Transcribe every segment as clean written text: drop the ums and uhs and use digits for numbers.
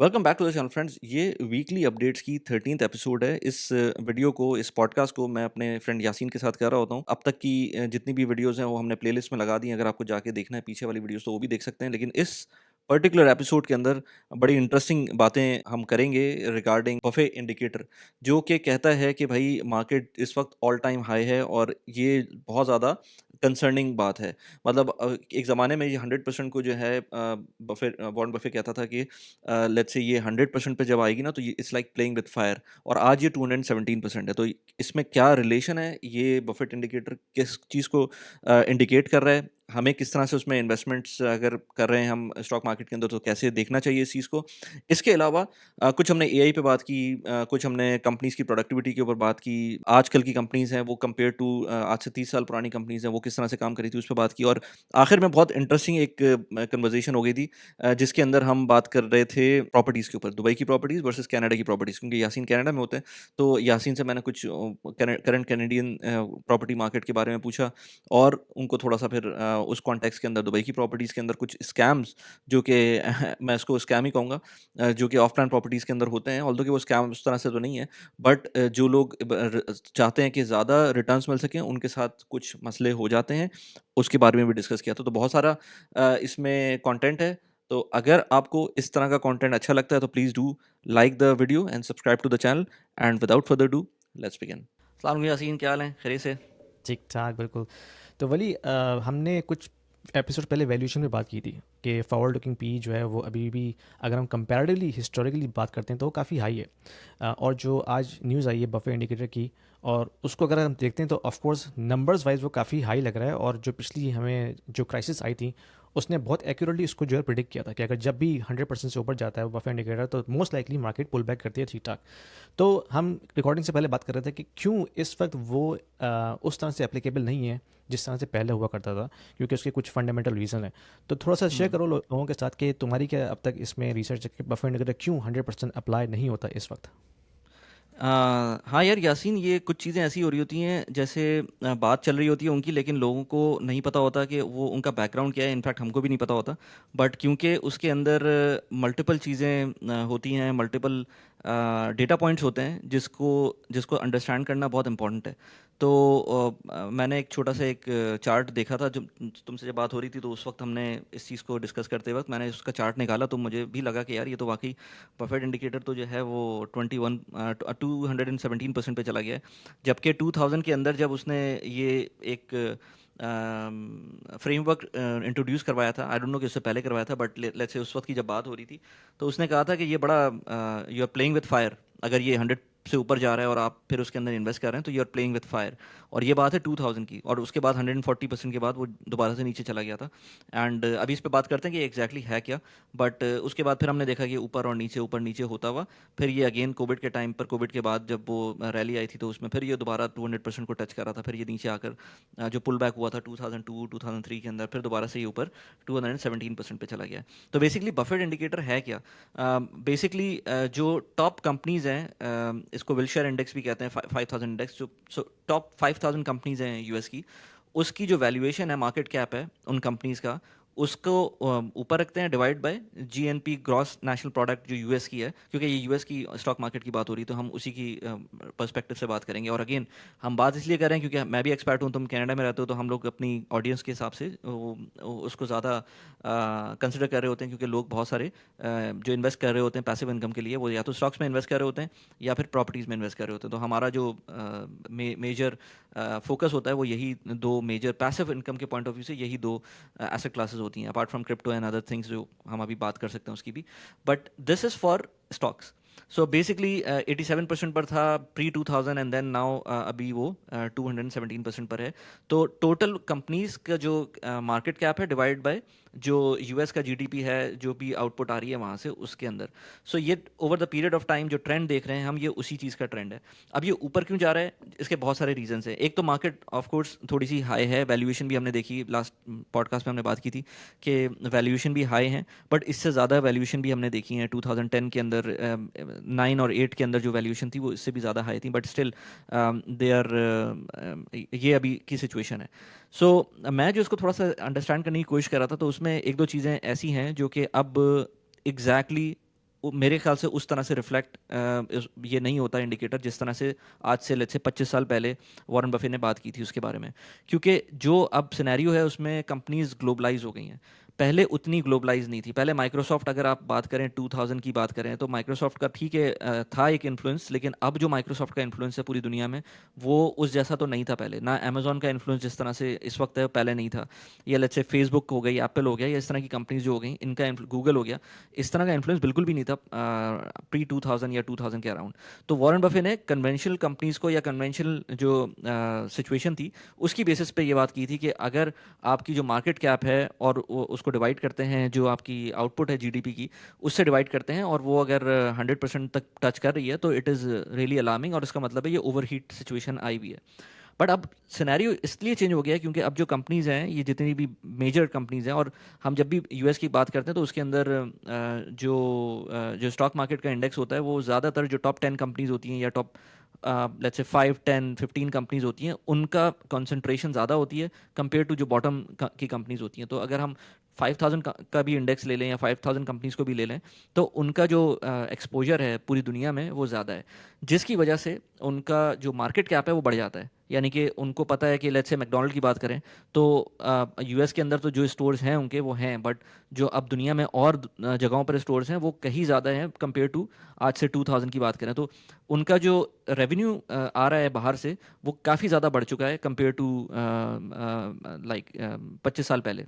Welcome back to the channel friends. ये weekly updates की 13th episode है। इस वीडियो को, इस पॉडकास्ट को मैं अपने फ्रेंड यासीन के साथ कर रहा होता हूँ। अब तक की जितनी भी वीडियोस हैं वो हमने प्लेलिस्ट में लगा दी हैं। अगर आपको जाके देखना है पीछे वाली वीडियोस तो वो भी देख सकते हैं। लेकिन इस पर्टिकुलर एपिसोड के अंदर बड़ी इंटरेस्टिंग बातें हम करेंगे रिगार्डिंग बफे इंडिकेटर, जो कि कहता है कि भाई मार्केट इस वक्त ऑल टाइम हाई है और ये बहुत ज़्यादा कंसर्निंग बात है। मतलब एक ज़माने में ये 100% को जो है बफे वॉरेन बफे कहता था कि लेट्स से ये 100% पे जब आएगी ना तो ये it's like playing with fire, और आज ये 217% है। तो इसमें क्या रिलेशन है, ये बफेट इंडिकेटर किस चीज़ को इंडिकेट कर रहा है, हमें किस तरह से उसमें इन्वेस्टमेंट्स अगर कर रहे हैं हम स्टॉक मार्केट के अंदर तो कैसे देखना चाहिए इस चीज़ को। इसके अलावा कुछ हमने एआई पे बात की, कुछ हमने कंपनीज़ की प्रोडक्टिविटी के ऊपर बात की। आजकल की कंपनीज़ हैं वो कंपेयर टू आज से 30 साल पुरानी कंपनीज़ हैं वो किस तरह से काम कर रही थी उस पे बात की। और आखिर में बहुत इंटरेस्टिंग एक कन्वर्सेशन हो गई थी जिसके अंदर हम बात कर रहे थे प्रॉपर्टीज़ के ऊपर, दुबई की प्रॉपर्टीज़ वर्सेस कनाडा की प्रॉपर्टीज़, क्योंकि यासीन कनाडा में होते हैं। तो यासीन से मैंने कुछ करंट कैनेडियन प्रॉपर्टी मार्केट के बारे में पूछा और उनको थोड़ा-सा फिर उस कॉन्टेक्स्ट के अंदर दुबई की प्रॉपर्टीज़ के अंदर कुछ स्कैम्स जो कि मैं इसको स्कैम ही कहूँगा, जो कि ऑफ प्लान प्रॉपर्टीज़ के अंदर होते हैं, ऑल्दो कि वो स्कैम उस तरह से तो नहीं है, बट जो लोग चाहते हैं कि ज़्यादा रिटर्न्स मिल सकें उनके साथ कुछ मसले हो जाते हैं, उसके बारे में भी डिस्कस किया था। तो बहुत सारा इसमें कंटेंट है। तो अगर आपको इस तरह का कंटेंट अच्छा लगता है तो please do like the video and subscribe to the channel. And without further do, let's begin. अस्सलाम वालेकुम यासीन, क्या हाल है? खैरियत से? ठीक-ठाक, बिल्कुल। तो वली हमने कुछ एपिसोड पहले वैल्यूएशन में बात की थी कि फॉरवर्ड लुकिंग पी जो है वो अभी भी अगर हम कंपैरेटिवली हिस्टोरिकली बात करते हैं तो वो काफ़ी हाई है। और जो आज न्यूज़ आई है बफे इंडिकेटर की और उसको अगर हम देखते हैं तो ऑफ कोर्स नंबर्स वाइज वो काफ़ी हाई लग रहा है और जो पिछली हमें जो क्राइसिस आई थी उसने बहुत एक्यूरेटली इसको जो है प्रिडिक्ट किया था कि अगर जब भी 100% से ऊपर जाता है बफे इंडिकेटर तो most likely market pull back करती है ठीक-ठाक। तो हम रिकॉर्डिंग से पहले बात कर रहे थे कि क्यों इस वक्त वो उस तरह से एप्लीकेबल नहीं है जिस तरह से पहले हुआ करता था, क्योंकि उसके कुछ फंडामेंटल रीज़न है। तो थोड़ा सा शेयर हुँ। करो लोगों के साथ कि तुम्हारी क्या अब तक इसमें रिसर्च है कि बफे इंडिकेटर क्यों 100% अप्लाई नहीं होता इस वक्त। हाँ यार यासीन, ये कुछ चीज़ें ऐसी हो रही होती हैं जैसे बात चल रही होती है उनकी, लेकिन लोगों को नहीं पता होता कि वो उनका बैकग्राउंड क्या है। इनफैक्ट हमको भी नहीं पता होता, बट क्योंकि उसके अंदर मल्टीपल चीज़ें होती हैं, मल्टीपल डेटा पॉइंट्स होते हैं जिसको जिसको अंडरस्टैंड करना बहुत इंपॉर्टेंट है। तो मैंने एक छोटा सा एक चार्ट देखा था जब तुमसे जब बात हो रही थी, तो उस वक्त हमने इस चीज़ को डिस्कस करते वक्त मैंने उसका चार्ट निकाला तो मुझे भी लगा कि यार ये तो वाकई बफेट इंडिकेटर तो जो है वो 217% पे चला गया है। जबकि 2000 के अंदर जब उसने ये एक फ्रेमवर्क इंट्रोड्यूस करवाया था, आई डोंट नो कि उससे पहले करवाया था, बट लेट्स से उस वक्त की जब बात हो रही थी तो उसने कहा था कि ये बड़ा you are playing with fire. अगर ये 100 से ऊपर जा रहा है और आप फिर उसके अंदर इन्वेस्ट कर रहे हैं तो you are playing with fire. और ये बात है 2000 की, और उसके बाद 140% के बाद वो दोबारा से नीचे चला गया था। एंड अभी इस पे बात करते हैं कि एग्जैक्टली है क्या। बट उसके बाद फिर हमने देखा कि ऊपर नीचे होता हुआ फिर ये अगेन कोविड के टाइम पर, कोविड के बाद जब वो रैली आई थी तो उसमें फिर ये दोबारा 200% को टच कर रहा था। फिर ये नीचे आकर जो पुल बैक हुआ था 2002 2003 के अंदर, फिर दोबारा से ये ऊपर 217% पे चला गया। तो बेसिकली बफेट इंडिकेटर है क्या? बेसिकली जो टॉप कंपनीज हैं, इसको विल्शर इंडेक्स भी कहते हैं, 5000 इंडेक्स, जो टॉप 5000 कंपनीज हैं यूएस की, उसकी जो वैल्यूएशन है, मार्केट कैप है उन कंपनीज का, उसको ऊपर रखते हैं divide by GNP, gross national product, जो यूएस की है। क्योंकि ये यूएस की स्टॉक मार्केट की बात हो रही है तो हम उसी की पर्सपेक्टिव से बात करेंगे। और अगेन हम बात इसलिए कर रहे हैं क्योंकि मैं भी एक्सपर्ट हूँ, तुम कनाडा में रहते हो, तो हम लोग अपनी ऑडियंस के हिसाब से उसको ज़्यादा कंसिडर कर रहे होते हैं, क्योंकि लोग बहुत सारे जो इन्वेस्ट कर रहे होते हैं पैसिव इनकम के लिए, वो या तो स्टॉक्स में इन्वेस्ट कर रहे होते हैं या फिर प्रॉपर्टीज़ में इन्वेस्ट कर रहे होते हैं। तो हमारा जो मेजर फोकस होता है वो यही दो मेजर पैसिव इनकम के पॉइंट ऑफ व्यू से यही दो एसेट क्लासेस होती हैं, apart from crypto and other things जो हम अभी बात कर सकते हैं उसकी भी। But this is for stocks. So basically 87% पर था प्री 2000, एंड देन नाउ अभी वो 217% पर है। तो टोटल कंपनीज का जो मार्केट कैप है डिवाइड बाय जो यूएस का जीडीपी है, जो भी आउटपुट आ रही है वहाँ से, उसके अंदर। सो ये over the period of time जो ट्रेंड देख रहे हैं हम, ये उसी चीज़ का ट्रेंड है। अब ये ऊपर क्यों जा रहा है, इसके बहुत सारे रीजंस हैं। एक तो मार्केट ऑफ कोर्स थोड़ी सी हाई है, वैल्यूएशन भी हमने देखी, लास्ट पॉडकास्ट में हमने बात की थी कि वैल्यूएशन भी हाई है, बट इससे ज़्यादा वैल्यूएशन भी हमने देखी है 2010 के अंदर, 9 और 8 के अंदर जो वैल्यूएशन थी वो इससे भी ज़्यादा हाई थी, बट स्टिल दे आर, ये अभी की सिचुएशन है। सो मैं जो इसको थोड़ा सा अंडरस्टैंड करने की कोशिश कर रहा था तो उसमें एक दो चीज़ें ऐसी हैं जो कि अब एग्जैक्टली मेरे ख्याल से उस तरह से रिफ्लेक्ट ये नहीं होता इंडिकेटर जिस तरह से आज से लेट्स से 25 साल पहले वॉरेन बफे ने बात की थी उसके बारे में। क्योंकि जो अब सिनेरियो है उसमें कंपनीज ग्लोबलाइज हो गई हैं, पहले उतनी ग्लोबलाइज नहीं थी। पहले माइक्रोसॉफ्ट, अगर आप बात करें 2000 की बात करें, तो माइक्रोसॉफ्ट का ठीक है था एक इन्फ्लुएंस, लेकिन अब जो माइक्रोसॉफ्ट का इन्फ्लुएंस है पूरी दुनिया में वो उस जैसा तो नहीं था पहले। ना अमेजोन का इन्फ्लुएंस जिस तरह से इस वक्त है पहले नहीं था, या लेट्स से फेसबुक हो गई, एप्पल हो गया, या इस तरह की कंपनीज जो हो गई इनका, गूगल हो गया, इस तरह का इन्फ्लुएंस बिल्कुल भी नहीं था प्री 2000 या 2000 के अराउंड। तो वॉरेन बफे ने कन्वेंशनल कंपनीज को, या कन्वेंशनल जो सिचुएशन थी उसकी बेसिस पे ये बात की थी कि अगर आपकी जो मार्केट कैप है और उसको डिवाइड करते हैं, जो आपकी आउटपुट है जीडीपी की उससे डिवाइड करते हैं, और वो अगर 100% तक टच कर रही है तो इट इज़ रियली अलार्मिंग, और इसका मतलब है ये ओवरहीट सिचुएशन आई हुई है। बट अब सिनेरियो इसलिए चेंज हो गया है क्योंकि अब जो कंपनीज हैं, ये जितनी भी मेजर कंपनीज हैं, और हम जब भी यूएस की बात करते हैं तो उसके अंदर जो स्टॉक मार्केट का इंडेक्स होता है वो ज़्यादातर जो टॉप 10 कंपनीज होती हैं, या टॉप लेट्स से 5 10 15 कंपनीज होती हैं, उनका कंसंट्रेशन ज़्यादा होती है कंपेयर टू जो बॉटम की कंपनीज होती हैं। तो अगर हम 5000 का भी इंडेक्स ले लें या 5000 कंपनीज को भी ले लें, तो उनका जो एक्सपोजर है पूरी दुनिया में वो ज़्यादा है, जिसकी वजह से उनका जो मार्केट कैप है वो बढ़ जाता है। यानी कि उनको पता है कि लेट्स से मैकडॉनल्ड की बात करें तो यूएस के अंदर तो जो स्टोर्स हैं उनके वो हैं, बट जो अब दुनिया में और जगहों पर स्टोर्स हैं वो कहीं ज़्यादा हैं कंपेयर टू आज से 2000 की बात करें। तो उनका जो रेवेन्यू आ रहा है बाहर से वो काफ़ी ज़्यादा बढ़ चुका है कंपेयर टू लाइक 25 साल पहले।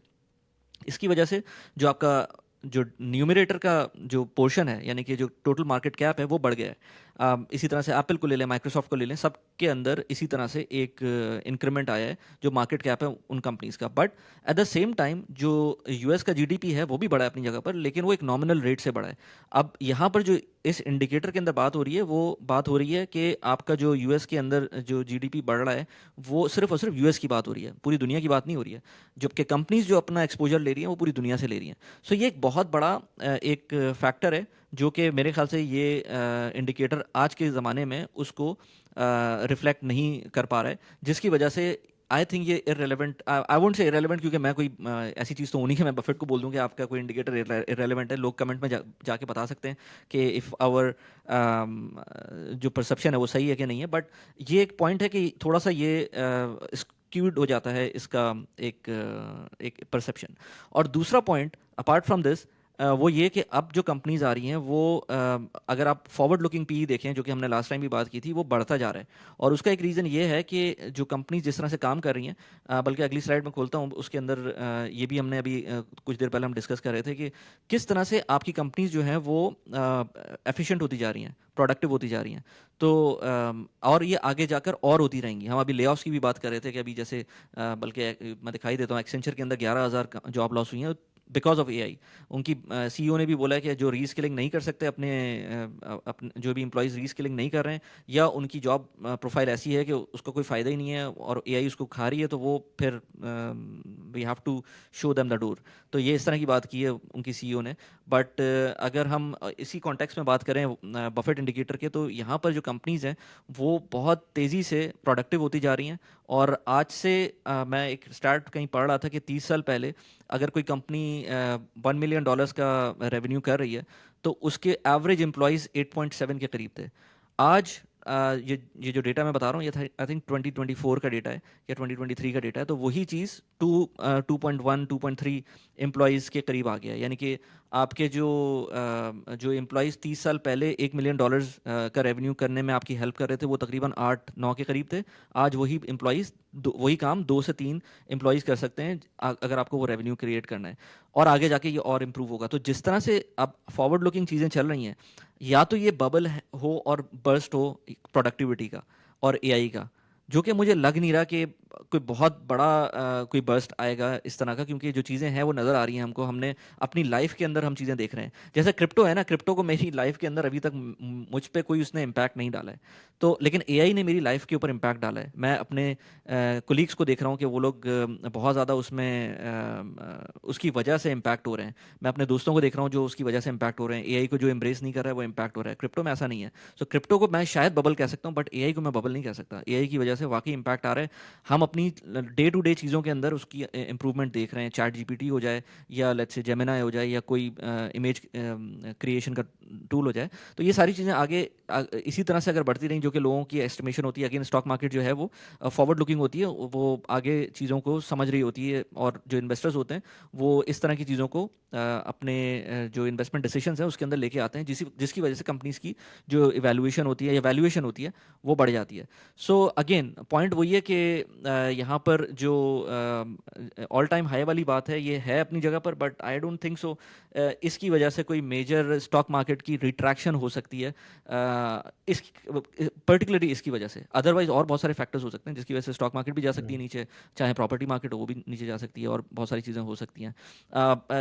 इसकी वजह से जो आपका जो न्यूमरेटर का जो पोर्शन है, यानी कि जो टोटल मार्केट कैप है वो बढ़ गया है। इसी तरह से एप्पल को ले लें, माइक्रोसॉफ्ट को ले लें, सबके अंदर इसी तरह से एक इंक्रीमेंट आया है जो मार्केट कैप है उन कंपनीज का। But at the same time जो यूएस का जीडीपी है वो भी बढ़ा है अपनी जगह पर, लेकिन वो एक नॉमिनल रेट से बढ़ा है। अब यहाँ पर जो इस इंडिकेटर के अंदर बात हो रही है वो बात हो रही है कि आपका जो यूएस के अंदर जो जीडीपी बढ़ रहा है वो सिर्फ और सिर्फ यूएस की बात हो रही है, पूरी दुनिया की बात नहीं हो रही है, जबकि कंपनीज जो अपना एक्सपोजर ले रही हैं वो पूरी दुनिया से ले रही हैं। सो ये एक बहुत बड़ा एक फैक्टर है जो कि मेरे ख्याल से ये इंडिकेटर आज के ज़माने में उसको रिफ्लेक्ट नहीं कर पा रहा है, जिसकी वजह से आई थिंक ये irrelevant, I won't say irrelevant क्योंकि मैं कोई ऐसी चीज़ तो होनी कि मैं बफेट को बोल दूं कि आपका कोई इंडिकेटर इरेलीवेंट है। लोग कमेंट में जाके बता सकते हैं कि इफ़ आवर जो परसेप्शन है वो सही है कि नहीं है। बट ये एक पॉइंट है कि थोड़ा सा ये स्क्यूड हो जाता है इसका एक परसेप्शन। और दूसरा पॉइंट अपार्ट फ्रॉम दिस वो ये कि अब जो कंपनीज आ रही हैं वो अगर आप फॉरवर्ड लुकिंग पी देखें, जो कि हमने लास्ट टाइम भी बात की थी, वो बढ़ता जा रहा है। और उसका एक रीज़न ये है कि जो कंपनीज जिस तरह से काम कर रही हैं, बल्कि अगली स्लाइड में खोलता हूँ उसके अंदर ये भी हमने अभी कुछ देर पहले हम डिस्कस कर रहे थे कि किस तरह से आपकी कंपनीज जो हैं वो एफिशिएंट होती जा रही हैं, प्रोडक्टिव होती जा रही हैं। तो और ये आगे जाकर और होती रहेंगी। हम अभी ले की भी बात कर रहे थे कि अभी जैसे बल्कि मैं दिखाई देता हूँ एक्सेंचर के अंदर 11,000 जॉब लॉस हुई हैं बिकॉज ऑफ एआई। उनकी सीईओ ने भी बोला है कि जो रीस्किलिंग नहीं कर सकते अपने जो भी एम्प्लॉयज़ रीस्किलिंग नहीं कर रहे हैं, या उनकी जॉब प्रोफाइल ऐसी है कि उसका कोई फ़ायदा ही नहीं है और एआई उसको खा रही है, तो वो फिर we have to show them the door. तो ये इस तरह की बात की है उनकी सीईओ ने। बट अगर हम इसी कॉन्टेक्स्ट में बात करें बफेट इंडिकेटर के, तो यहाँ पर जो कंपनीज़ हैं वो बहुत तेज़ी से प्रोडक्टिव होती जा रही हैं। और आज से मैं एक स्टार्ट कहीं पढ़ रहा था कि 30 साल पहले अगर कोई कंपनी $1 मिलियन का रेवेन्यू कर रही है तो उसके एवरेज एम्प्लॉयज़ 8.7 के करीब थे। आज ये जो डेटा मैं बता रहा हूँ, ये था आई थिंक 2024 का डेटा है या 2023 का डेटा है, तो वही चीज़ 2.1 2.3 एम्प्लॉयज़ के करीब आ गया है। यानी कि आपके जो एम्प्लॉयज़ 30 साल पहले $1 मिलियन का रेवेन्यू करने में आपकी हेल्प कर रहे थे वो तकरीबन 8-9 के करीब थे। आज वही एम्प्लॉयज़ वही काम 2 से 3 एम्प्लॉयज़ कर सकते हैं अगर आपको वो रेवेन्यू क्रिएट करना है, और आगे जाके ये और इम्प्रूव होगा। तो जिस तरह से अब फॉरवर्ड लुकिंग चीज़ें चल रही हैं, या तो ये बबल हो और बर्स्ट हो प्रोडक्टिविटी का और एआई का, जो कि मुझे लग नहीं रहा कि कोई बहुत बड़ा कोई बर्स्ट आएगा इस तरह का, क्योंकि जो चीज़ें हैं वो नज़र आ रही हैं हमको। हमने अपनी लाइफ के अंदर हम चीज़ें देख रहे हैं। जैसे क्रिप्टो है ना, क्रिप्टो को मेरी लाइफ के अंदर अभी तक मुझ पे कोई उसने इम्पैक्ट नहीं डाला है, तो लेकिन एआई ने मेरी लाइफ के ऊपर इम्पैक्ट डाला है। मैं अपने कोलीग्स को देख रहा हूँ कि वो लोग बहुत ज़्यादा उसमें उसकी वजह से इम्पैक्ट हो रहे हैं। मैं अपने दोस्तों को देख रहा हूँ जो उसकी वजह से इम्पैक्ट हो रहे हैं। एआई को जो एम्ब्रेस नहीं कर रहा है वो इम्पैक्ट हो रहा है। क्रिप्टो में ऐसा नहीं है। सो क्रिप्टो को मैं शायद बबल कह सकता हूँ, बट एआई को मैं बबल नहीं कह सकता। एआई की वजह से वाकई इम्पैक्ट आ रहा है। हम अपनी डे टू डे चीज़ों के अंदर उसकी इम्प्रूवमेंट देख रहे हैं, चैट जीपीटी हो जाए या लेट्स से जेमिनाई हो जाए या कोई इमेज क्रिएशन का टूल हो जाए। तो ये सारी चीज़ें आगे इसी तरह से अगर बढ़ती रहीं, जो कि लोगों की एस्टिमेशन होती है, अगेन स्टॉक मार्केट जो है वो फॉरवर्ड लुकिंग होती है, वो आगे चीज़ों को समझ रही होती है, और जो इन्वेस्टर्स होते हैं वो इस तरह की चीज़ों को अपने जो इन्वेस्टमेंट डिसीजंस हैं उसके अंदर लेके आते हैं, जिसकी वजह से कंपनीज की जो इवैल्यूएशन होती है या वैल्यूएशन होती है वो बढ़ जाती है। सो अगेन पॉइंट वही है कि यहाँ पर जो ऑल टाइम हाई वाली बात है ये है अपनी जगह पर, but I don't think so इसकी वजह से कोई मेजर स्टॉक मार्केट की रिट्रैक्शन हो सकती है, इस पर्टिकुलरली इसकी वजह से। अदरवाइज और बहुत सारे फैक्टर्स हो सकते हैं जिसकी वजह से स्टॉक मार्केट भी जा सकती है नीचे, चाहे प्रॉपर्टी मार्केट हो वो भी नीचे जा सकती है, और बहुत सारी चीज़ें हो सकती हैं।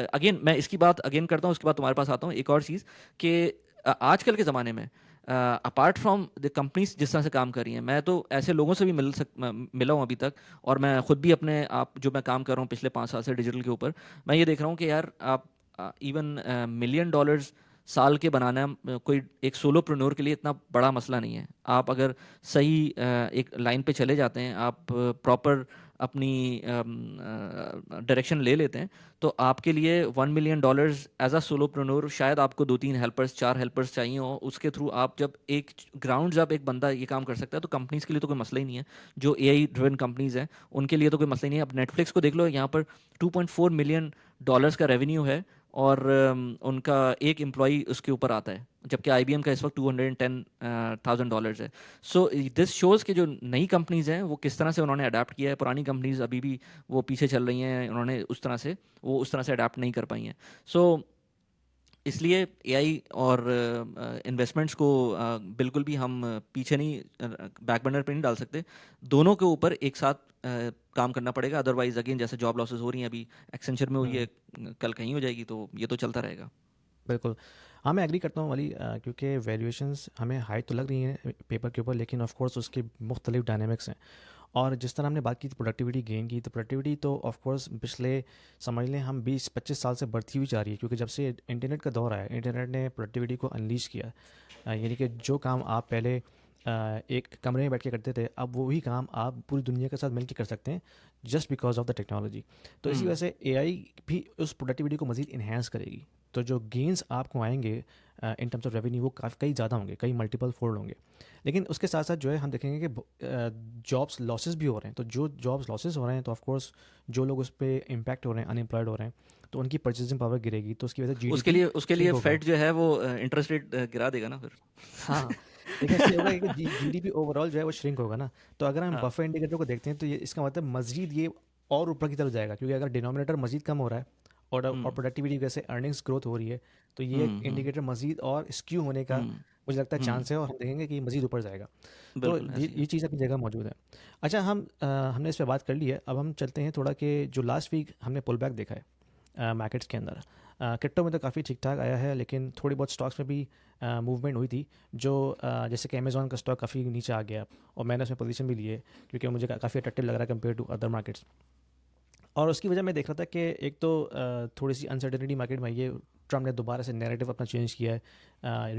अगेन मैं इसकी बात अगेन करता हूँ, उसके बाद तुम्हारे पास आता हूँ एक और चीज़ कि आजकल के ज़माने में अपार्ट फ्रॉम द कंपनीज जिस तरह से काम कर रही हैं, मैं तो ऐसे लोगों से भी मिला हूँ अभी तक, और मैं खुद भी अपने आप जो मैं काम कर रहा हूँ पिछले 5 साल से डिजिटल के ऊपर, मैं ये देख रहा हूँ कि यार आप इवन $1 million साल के बनाना कोई एक सोलोप्रेन्योर के लिए इतना बड़ा मसला नहीं है। आप अगर सही एक लाइन पे चले जाते हैं, आप प्रॉपर अपनी डायरेक्शन ले लेते हैं, तो आपके लिए $1 million एज अ सोलोप्रेन्योर, शायद आपको 2-3 हेल्पर्स 4 हेल्पर्स चाहिए हो, उसके थ्रू आप जब एक ग्राउंड जब एक बंदा ये काम कर सकता है, तो कंपनीज के लिए तो कोई मसला ही नहीं है। जो एआई ड्रिवन कंपनीज हैं उनके लिए तो कोई मसला ही नहीं है। अब नेटफ्लिक्स को देख लो, यहाँ पर $2.4 million का रेवेन्यू है, और उनका एक एम्प्लॉई उसके ऊपर आता है, जबकि आईबीएम का इस वक्त $210,000 है। सो दिस शोज़ के जो नई कंपनीज हैं वो किस तरह से उन्होंने अडाप्ट किया है, पुरानी कंपनीज अभी भी वो पीछे चल रही हैं, उन्होंने उस तरह से अडाप्ट नहीं कर पाई हैं। सो इसलिए एआई और इन्वेस्टमेंट्स को बिल्कुल भी हम पीछे नहीं, बैक बर्नर पे नहीं डाल सकते। दोनों के ऊपर एक साथ काम करना पड़ेगा, अदरवाइज अगेन जैसे जॉब लॉसेस हो रही हैं, अभी एक्सेंचर में हुई है, कल कहीं हो जाएगी, तो ये तो चलता रहेगा। बिल्कुल। हाँ, मैं एग्री करता हूँ वाली, क्योंकि वैल्यूएशंस हमें हाई तो लग रही हैं पेपर के ऊपर, लेकिन ऑफ कोर्स उसके मुख्तलिफ डायनामिक्स हैं। और जिस तरह हमने बात की थी प्रोडक्टिविटी गेन की, तो प्रोडक्टिविटी तो ऑफ कोर्स पिछले समझ लें हम 20-25 साल से बढ़ती हुई जा रही है, क्योंकि जब से इंटरनेट का दौर आया, इंटरनेट ने प्रोडक्टिविटी को अनलीश किया। यानी कि जो काम आप पहले एक कमरे में बैठ के करते थे, अब वही काम आप पूरी दुनिया के साथ मिलकर कर सकते हैं, just because of the technology. तो इसी वजह हम्म। से एआई भी उस प्रोडक्टिविटी को मज़ीद इन्हेंस करेगी। तो जो गेंस आपको आएंगे इन टर्म्स ऑफ रेवेन्यू, वो काफ़ी कई ज़्यादा होंगे, कई मल्टीपल फोल्ड होंगे। लेकिन उसके साथ साथ जो है हम देखेंगे कि जॉब्स लॉसेस भी हो रहे हैं। तो जो जॉब्स लॉसेस हो रहे हैं, तो ऑफ कोर्स जो लोग उस पर इम्पैक्ट हो रहे हैं, अनएम्प्लॉयड हो रहे हैं, तो उनकी परचेजिंग पावर गिरेगी, तो उसकी वजह से जीडीपी उसके लिए श्रिंक होगा। फेड जो है वो इंटरेस्ट रेट गिरा देगा ना फिर। हाँ, लेकिन इससे होगा कि जीडीपी ओवरऑल जो है वो श्रिंक होगा ना। तो अगर हम हाँ। बफर इंडिकेटर को देखते हैं, तो ये इसका मतलब मज़ीद ये और ऊपर की तरफ जाएगा, क्योंकि अगर डिनोमिनेटर मज़ीद कम हो रहा है और हम्म। प्रोडक्टिविटी की वजह से अर्निंग्स ग्रोथ हो रही है, तो ये हम्म। इंडिकेटर मज़ीद और स्क्यू होने का हम्म। मुझे लगता है हम्म। चांस है, और हम देखेंगे कि ये मज़ीद ऊपर जाएगा। तो बिल्कुल ऐसे ही है। ये चीज़ अपनी जगह मौजूद है। अच्छा, हमने इस पे बात कर ली है, अब हम चलते हैं थोड़ा कि जो लास्ट वीक हमने पुल बैक देखा है मार्केट्स के अंदर। क्रिप्टो में तो काफ़ी ठीक ठाक आया है, लेकिन थोड़ी बहुत स्टॉक्स में भी मूवमेंट हुई थी, जो जैसे कि अमेज़ॉन का स्टॉक काफ़ी नीचे आ गया, और मैंने उसमें पोजीशन भी ली है, क्योंकि मुझे काफ़ी अट्रैक्टिव लग रहा है कंपेयर टू अदर मार्केट्स। और उसकी वजह मैं देख रहा था कि एक तो थोड़ी सी अनसर्टेनिटी मार्केट में, ये ट्रम्प ने दोबारा से नैरेटिव अपना चेंज किया है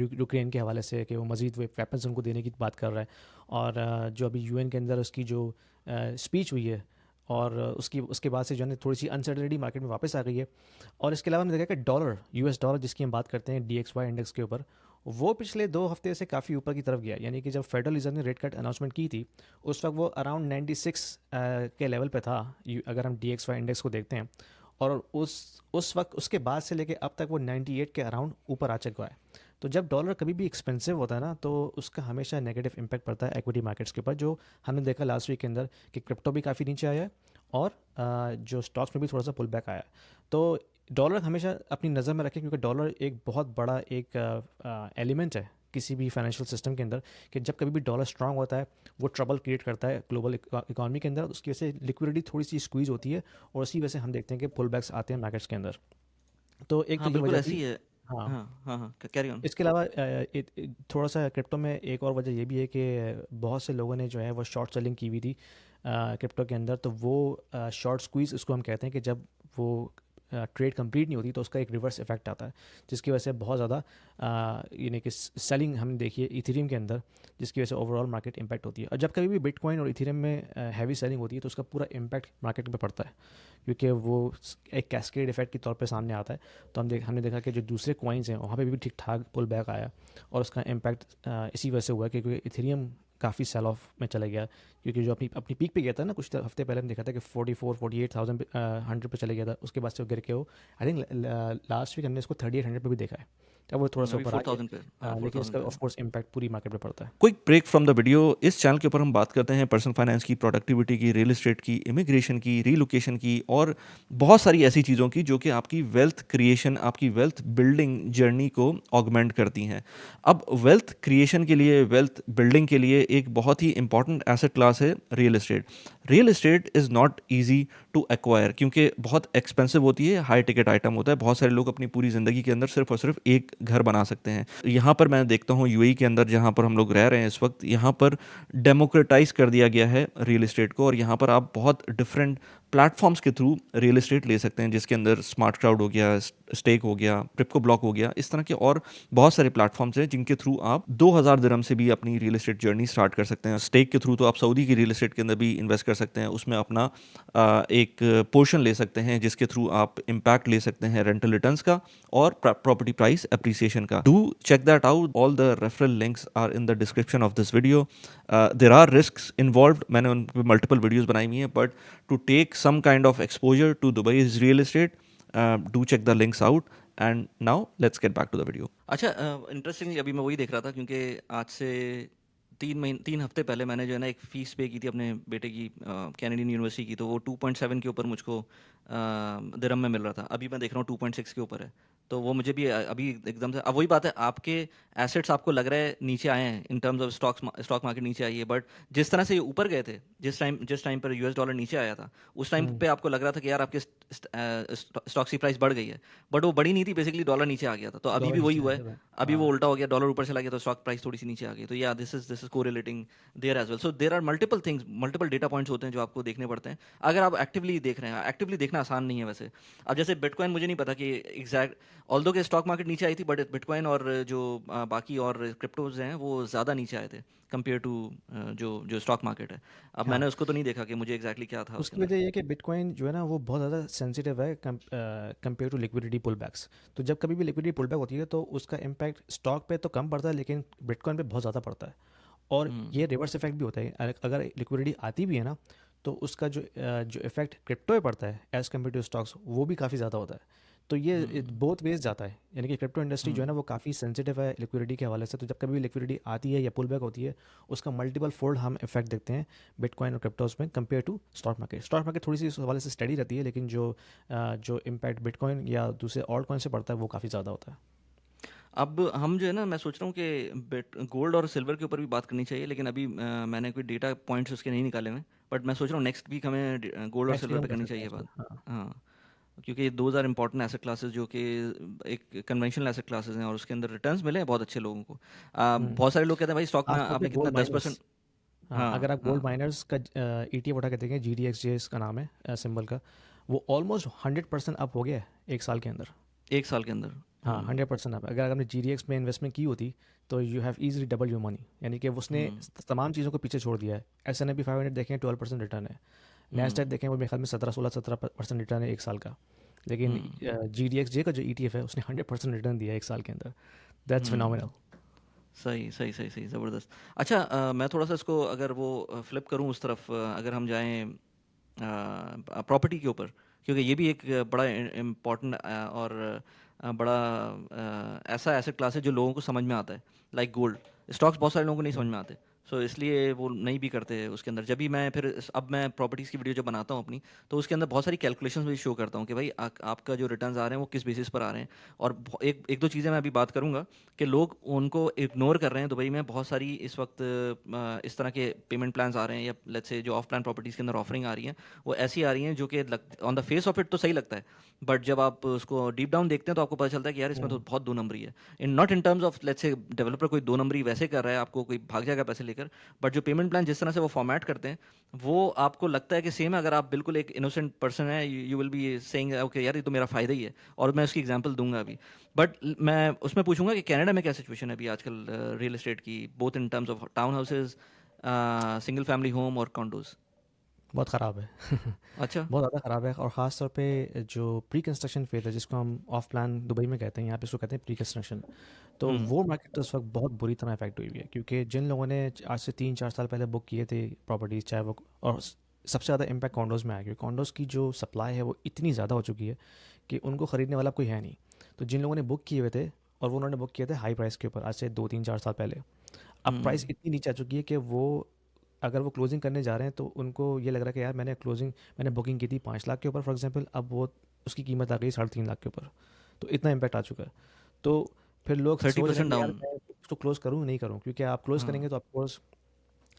यूक्रेन के हवाले से, कि वो मज़ीद वेपन्स उनको देने की बात कर रहा है। और जो अभी यूएन के अंदर उसकी जो स्पीच हुई है, और उसके बाद से जो है थोड़ी सी अनसर्टेनिटी मार्केट में वापस आ गई है। और इसके अलावा हमने देखा कि डॉलर, यूएस डॉलर जिसकी हम बात करते हैं डीएक्सवाई इंडेक्स के ऊपर, वो पिछले 2 हफ्ते से काफ़ी ऊपर की तरफ गया। यानी कि जब फेडरल रिजर्व ने रेट कट अनाउंसमेंट की थी, उस वक्त वो अराउंड 96 के लेवल पे था, अगर हम डीएक्सवाई इंडेक्स को देखते हैं। और उस वक्त उसके बाद से लेके अब तक वो 98 के अराउंड ऊपर आ चुका है। तो जब डॉलर कभी भी एक्सपेंसिव होता है ना, तो उसका हमेशा नेगेटिव इम्पैक्ट पड़ता है एक्विटी मार्केट्स के ऊपर, जो हमने देखा लास्ट वीक के अंदर कि क्रिप्टो भी काफ़ी नीचे आया है, और जो स्टॉक्स में भी थोड़ा सा पुल बैक आया है। तो डॉलर हमेशा अपनी नज़र में रखें, क्योंकि डॉलर एक बहुत बड़ा एक एलिमेंट है किसी भी फाइनेंशियल सिस्टम के अंदर, कि जब कभी भी डॉलर स्ट्रांग होता है, वो ट्रबल क्रिएट करता है ग्लोबल इकॉनमी के अंदर, उसकी वजह से लिक्विडिटी थोड़ी सी स्क्वीज होती है, और उसी वजह से हम देखते हैं कि पुल बैक्स आते हैं मार्केट्स के अंदर। तो एक तो हाँ ये बिल्कुल वजह ऐसे थी। ही है। हाँ, हाँ हाँ हाँ, कैरी ऑन। इसके अलावा थोड़ा सा क्रिप्टो में एक और वजह ये भी है कि बहुत से लोगों ने जो है वो शॉर्ट सेलिंग की हुई थी क्रिप्टो के अंदर। तो वो शॉर्ट स्क्वीज उसको हम कहते हैं, कि जब वो ट्रेड कंप्लीट नहीं होती तो उसका एक रिवर्स इफेक्ट आता है, जिसकी वजह से बहुत ज़्यादा यानी कि सेलिंग हमने देखी है इथेरियम के अंदर, जिसकी वजह से ओवरऑल मार्केट इम्पैक्ट होती है। और जब कभी भी बिटकॉइन और इथेरियम में हैवी सेलिंग होती है तो उसका पूरा इम्पैक्ट मार्केट पे पड़ता है, क्योंकि वो एक कैस्केड इफेक्ट के तौर पे सामने आता है। तो हमने देखा कि जो दूसरे कॉइन्स हैं वहाँ पे भी ठीक ठाक पुल बैक आया, और उसका इम्पैक्ट इसी वजह से हुआ क्योंकि इथेरियम काफ़ी सेल ऑफ में चला गया, क्योंकि जो अपनी अपनी पीक पे गया था ना, कुछ हफ्ते पहले हमने देखा था कि 48,100 पे चले गया था, उसके बाद से वो गिर के वो आई थिंक लास्ट वीक हमने इसको 3800 पे भी देखा है। अब वो थोड़ा सा अभी ऊपर आ गया, 4000 पे, हाँ लेकिन 4000 इसका पे है। ऑफ कोर्स इम्पैक्ट पूरी मार्केट पे पड़ता है। Quick break from the video. इस चैनल के ऊपर हम बात करते हैं पर्सनल फाइनेंस की, प्रोडक्टिविटी की, रियल एस्टेट की, इमिग्रेशन की, रीलोकेशन की और बहुत सारी ऐसी चीज़ों की जो कि आपकी वेल्थ क्रिएशन, आपकी वेल्थ बिल्डिंग जर्नी को ऑगमेंट करती हैं। अब वेल्थ क्रिएशन के लिए, वेल्थ बिल्डिंग के लिए एक बहुत ही इंपॉर्टेंट एसेट क्लास है real estate. Real estate is not easy to acquire, क्योंकि बहुत एक्सपेंसिव होती है, हाई टिकट आइटम होता है। बहुत सारे लोग अपनी पूरी ज़िंदगी के अंदर सिर्फ और सिर्फ एक घर बना सकते हैं। यहाँ पर मैं देखता हूँ यूएई के अंदर, जहाँ पर हम लोग रह रहे हैं इस वक्त, यहाँ पर डेमोक्रेटाइज कर दिया गया है रियल एस्टेट को, और यहाँ पर आप बहुत डिफरेंट प्लेटफॉर्म्स के थ्रू रियल एस्टेट ले सकते हैं, जिसके अंदर स्मार्ट क्राउड हो गया, स्टेक हो गया, क्रिप्टो ब्लॉक हो गया, इस तरह के और बहुत सारे प्लेटफॉर्म्स हैं जिनके थ्रू आप 2000 दिरहम से भी अपनी रियल एस्टेट जर्नी स्टार्ट कर सकते हैं। स्टेक के थ्रू तो आप सऊदी की रियल एस्टेट के अंदर भी इन्वेस्ट कर सकते हैं, उसमें अपना एक पोर्शन ले सकते हैं, जिसके थ्रू आप इम्पैक्ट ले सकते हैं रेंटल रिटर्न्स का और प्रॉपर्टी प्राइस एप्रिसिएशन का। Do check that out, all the referral links are in the description of this video. There are risks involve, मैंने उन पर मल्टीपल वीडियोज़ बनाई हुई हैं, but to take some kind of exposure to Dubai's real estate, do check the links out. And now let's get back to the video. अच्छा, interestingly अभी मैं वही देख रहा था, क्योंकि आज से 3 हफ्ते पहले मैंने जो है ना एक फ़ीस पे की थी अपने बेटे की कैनेडियन यूनिवर्सिटी की, तो वो 2.7 के ऊपर मुझको दिरहम में मिल रहा था। अभी मैं देख रहा हूँ 2.6 के ऊपर है। तो वो मुझे भी अभी एकदम से, अब वही बात है, आपके एसेट्स आपको लग रहा है नीचे आए हैं in terms of stock market नीचे आई है, बट जिस तरह से ये ऊपर गए थे, जिस टाइम पर यूएस डॉलर नीचे आया था, उस टाइम पे आपको लग रहा था कि यार आपके स्टॉक्स की प्राइस बढ़ गई है, बट वो बढ़ी नहीं थी, बेसिकली डॉलर नीचे आ गया था। तो अभी डॉलर भी वही नीचे हुआ आ है, गया था। अभी वो हाँ, उल्टा हो गया, डॉलर ऊपर चला गया तो स्टॉक प्राइस थोड़ी सी नीचे आ गई। तो या this is correlating there as well. So there are multiple things, multiple data points होते हैं जो आपको देखने पड़ते हैं अगर आप एक्टिवली देख रहे हैं। एक्टिवली देखना आसान नहीं है वैसे। अब जैसे बिटकॉइन, मुझे नहीं पता कि एग्जैक्ट, ऑल्दो के स्टॉक मार्केट नीचे आई थी, बट बिटकॉइन और जो बाकी और क्रिप्टोज हैं वो ज़्यादा नीचे आए थे कंपेयर टू जो जो स्टॉक मार्केट है। अब मैंने हाँ। उसको तो नहीं देखा कि मुझे एग्जैक्टली क्या था उसके उसकी अंदर। वजह ये है कि बिटकॉइन जो है ना वो बहुत ज़्यादा सेंसिटिव है कंपेयर टू लिक्विडिटी पुलबैक्स। तो जब कभी भी लिक्विडिटी पुलबैक होती है तो उसका इम्पैक्ट स्टॉक पे तो कम पड़ता है, लेकिन बिटकॉइन पे बहुत ज़्यादा पड़ता है। और हम्म ये रिवर्स इफेक्ट भी होता है, अगर लिक्विडिटी आती भी है ना तो उसका जो इफेक्ट क्रिप्टो पे पड़ता है एज़ कम्पेयर टू स्टॉक्स, वो भी काफ़ी ज़्यादा होता है। तो ये हम्म बोथ वेज जाता है, यानी कि क्रिप्टो इंडस्ट्री जो है हम्म ना वो काफ़ी सेंसिटिव है लिक्विडिटी के हवाले से। तो जब कभी भी लिक्विडिटी आती है या पुल बैक होती है, उसका मल्टीपल फोल्ड हम इफेक्ट देखते हैं बिटकॉइन और क्रिप्टोज में compare to stock market. Stock market थोड़ी सी इस हवाले से स्टडी रहती है, लेकिन जो इम्पैक्ट बिटकॉइन या दूसरे ऑल्ट कॉइन से पड़ता है वो काफ़ी ज़्यादा होता है। अब हम जो है ना, मैं सोच रहा हूँ कि गोल्ड और सिल्वर के ऊपर भी बात करनी चाहिए, लेकिन अभी मैंने कोई डेटा पॉइंट्स उसके नहीं निकाले हुए, बट मैं सोच रहा हूँ नेक्स्ट वीक हमें गोल्ड और नेक्स्ट वीक सिल्वर हम पे कर करनी सकते हैं चाहिए इस पर। बात। हाँ। हाँ, क्योंकि those are important asset classes जो कि एक कन्वेंशनल एसेट क्लासेस हैं, और उसके अंदर रिटर्न्स मिले हैं बहुत अच्छे लोगों को। हम्म। बहुत सारे लोग कहते हैं भाई स्टॉक में खासतौर पे आपने कितना गोल्ड 10%। माइनर्स। हाँ, हाँ अगर आप हाँ, गोल्ड माइनर्स का ETF उठा के देखें, GDXJ इसका नाम है सिंबल का, वो ऑलमोस्ट 100% अप हो गया है एक साल के अंदर। एक साल के अंदर। हाँ, 100% अप। अगर आपने GDX में इन्वेस्टमेंट की होती तो you have easily double your money, यानी कि उसने हम्म तमाम चीज़ों को पीछे छोड़ दिया है। S&P 500 देखें 12% रिटर्न है, हम्म नैस्डैक देखें वो मेरे ख्याल में 17% रिटर्न है एक साल का, लेकिन हम्म GDXJ का जो ETF है उसने 100% रिटर्न दिया है एक साल के अंदर। That's hmm phenomenal. सही सही सही सही, ज़बरदस्त। अच्छा, मैं थोड़ा सा इसको अगर वो फ्लिप करूँ उस तरफ, अगर हम जाएं प्रॉपर्टी के ऊपर, क्योंकि ये भी एक बड़ा इम्पोर्टेंट और बड़ा ऐसा एसेट क्लास है जो लोगों को समझ में आता है। लाइक गोल्ड, स्टॉक्स बहुत सारे लोगों को नहीं समझ में आते, सो इसलिए वो नहीं भी करते उसके अंदर। जब भी मैं फिर अब मैं प्रॉपर्टीज़ की वीडियो जब बनाता हूँ अपनी, तो उसके अंदर बहुत सारी कैलकुलेशंस भी शो करता हूँ कि भाई आपका जो रिटर्न्स आ रहे हैं वो किस बेसिस पर आ रहे हैं। और एक एक दो चीज़ें मैं अभी बात करूँगा कि लोग उनको इग्नोर कर रहे हैं। दुबई में बहुत सारी इस वक्त इस तरह के पेमेंट प्लान्स आ रहे हैं, या लेट्स से जो ऑफ प्लान प्रॉपर्टीज़ के अंदर ऑफरिंग आ रही हैं, वो ऐसी आ रही हैं जो कि on the face of it तो सही लगता है, बट जब आप उसको डीप डाउन देखते हैं तो आपको पता चलता है कि यार इसमें तो बहुत दो नंबरी है। In not in terms of let's say developer कोई दो नंबरी वैसे कर रहा है, आपको कोई भाग जाएगा पैसे लेकर, लेकर, बट जो पेमेंट प्लान जिस तरह से वो फॉर्मेट करते हैं वो आपको लगता है कि सेम है। अगर आप बिल्कुल एक इनोसेंट पर्सन है, you will be saying okay यार ये तो मेरा फ़ायदा ही है, और मैं उसकी एग्जांपल दूंगा अभी। बट मैं उसमें पूछूंगा कि कनाडा में क्या सिचुएशन है अभी आजकल रियल एस्टेट की, both in terms of town houses, single family home और कॉन्डोज। बहुत ख़राब है। अच्छा। बहुत ज़्यादा ख़राब है, और ख़ास तौर पे जो प्री कंस्ट्रक्शन फेज़ है, जिसको हम ऑफ प्लान दुबई में कहते हैं, यहाँ पे इसको कहते हैं प्री कंस्ट्रक्शन। तो हम्म। वो मार्केट तो इस वक्त बहुत बुरी तरह इफेक्ट हुई हुई है, क्योंकि जिन लोगों ने आज से 3-4 साल पहले बुक किए थे प्रॉपर्टीज़, चाहे वो, और सबसे ज़्यादा इम्पैक्ट कॉन्डोज़ में आया, क्योंकि कॉन्डोज़ की जो सप्लाई है वो इतनी ज़्यादा हो चुकी है कि उनको ख़रीदने वाला कोई है नहीं। तो जिन लोगों ने बुक किए हुए थे, और वो उन्होंने बुक किए थे हाई प्राइस के ऊपर आज से 2-3-4 साल पहले, अब प्राइस हम्म। इतनी नीचे आ चुकी है कि वो अगर वो क्लोजिंग करने जा रहे हैं तो उनको ये लग रहा है कि यार मैंने बुकिंग की थी 5 लाख के ऊपर फॉर एग्जांपल, अब वो उसकी कीमत आ गई 3.5 लाख के ऊपर। तो इतना इम्पैक्ट आ चुका है। तो फिर लोग थर्टी सोच रहे हैं परसेंट कि यार डाउन। मैं इसको क्लोज़ करूँ नहीं करूँ, क्योंकि आप क्लोज़ हाँ। करेंगे तो ऑफकोर्स,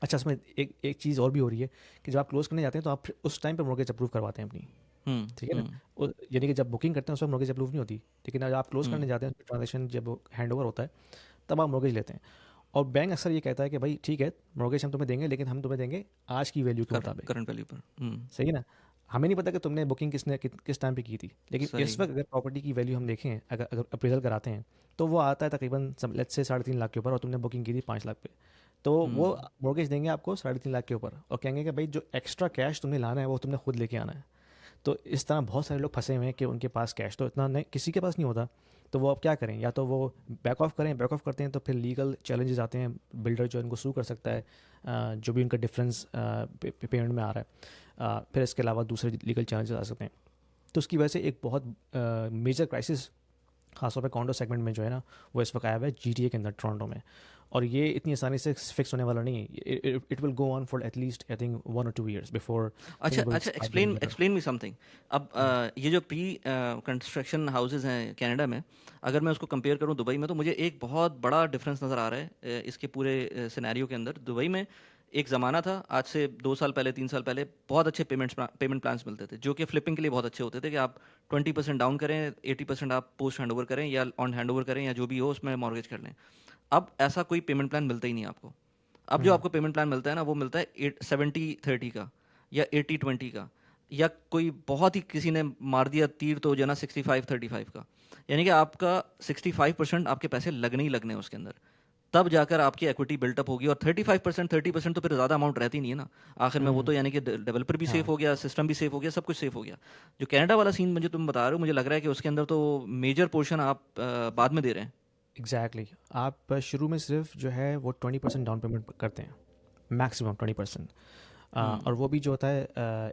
अच्छा इसमें एक एक चीज़ और भी हो रही है कि जब आप क्लोज़ करने जाते हैं तो आप फिर उस टाइम पे मॉर्गेज अप्रूव करवाते हैं अपनी, ठीक है ना? हम्म। यानी कि जब बुकिंग करते हैं उस वक्त मॉर्गेज अप्रूव नहीं होती, लेकिन जब आप क्लोज़ करने हम्म। जाते हैं, ट्रांजेक्शन जब हैंड ओवर होता है, तब आप मॉर्गेज लेते हैं। और बैंक अक्सर ये कहता है कि भाई ठीक है, मॉर्गेज हम तुम्हें देंगे, लेकिन हम तुम्हें देंगे आज की वैल्यू के मुताबिक। करंट वैल्यू पर। सही है ना? हमें नहीं पता कि तुमने बुकिंग किस टाइम पे की थी, लेकिन सही। इस वक्त अगर प्रॉपर्टी की वैल्यू हम देखें, अगर अगर अप्रेजल कराते हैं, तो वो आता है तकरीबन लेट्स से 3.5 लाख के ऊपर, और तुमने बुकिंग की थी 5 लाख पे। तो वो हम्म। मॉर्गेज देंगे आपको 3.5 लाख के ऊपर, और कहेंगे कि भाई जो एक्स्ट्रा कैश तुमने लाना है वो तुमने खुद लेके आना है। तो इस तरह बहुत सारे लोग फंसे हुए हैं कि उनके पास कैश तो इतना नहीं, किसी के पास नहीं होता। तो वो अब क्या करें, या तो वो बैक ऑफ करते हैं, तो फिर लीगल चैलेंजेस आते हैं, बिल्डर जो इनको सू कर सकता है, जो भी उनका डिफरेंस पेमेंट में आ रहा है। फिर इसके अलावा दूसरे लीगल चैलेंजेस आ सकते हैं। तो उसकी वजह से एक बहुत मेजर क्राइसिस खासतौर पे कॉन्डो सेगमेंट में जो है ना, वो इस वक्त आया हुआ है जीटीए के अंदर, टोरंटो में। और ये इतनी आसानी से फिक्स होने वाला नहीं है। It will go on for at least I think 1 or 2 years before अच्छा थिंग विल अच्छा, start getting explain better. Explain me something. अब ये जो प्री कंस्ट्रक्शन हाउसेज हैं कनाडा में, अगर मैं उसको कंपेयर करूं दुबई में, तो मुझे एक बहुत बड़ा डिफरेंस नज़र आ रहा है इसके पूरे सिनेरियो के अंदर। दुबई में एक ज़माना था, आज से 2 साल पहले 3 साल पहले, बहुत अच्छे पेमेंट प्लान्स मिलते थे जो कि फ्लिपिंग के लिए बहुत अच्छे होते थे, कि आप 20% डाउन करें, 80% आप पोस्ट हैंड ओवर करें या ऑन हैंड ओवर करें, या जो भी हो उसमें मॉर्गेज कर लें। अब ऐसा कोई पेमेंट प्लान मिलता ही नहीं आपको। अब जो हम्म। आपको पेमेंट प्लान मिलता है ना, वो मिलता है 70-30 का, या 80-20 का, या कोई बहुत ही किसी ने मार दिया तीर तो जो है ना 65-35 का। यानी कि आपका 65% आपके पैसे लगने ही लगने हैं उसके अंदर, तब जाकर आपकी इक्विटी बिल्टअप होगी। और 35%, 30% तो फिर ज़्यादा अमाउंट रहती नहीं है ना आखिर में। वो तो हम्म। यानी कि डेवलपर भी सेफ हाँ, हो गया, सिस्टम भी सेफ हो गया, सब कुछ सेफ हो गया। जो कनाडा वाला सीन मुझे तुम बता रहे हो, मुझे लग रहा है कि उसके अंदर तो मेजर पोर्शन आप बाद में दे रहे हैं। एग्जैक्टली आप शुरू में सिर्फ जो है वो 20% डाउन पेमेंट करते हैं, मैक्सिमम 20%। और हम्म। वो भी जो होता है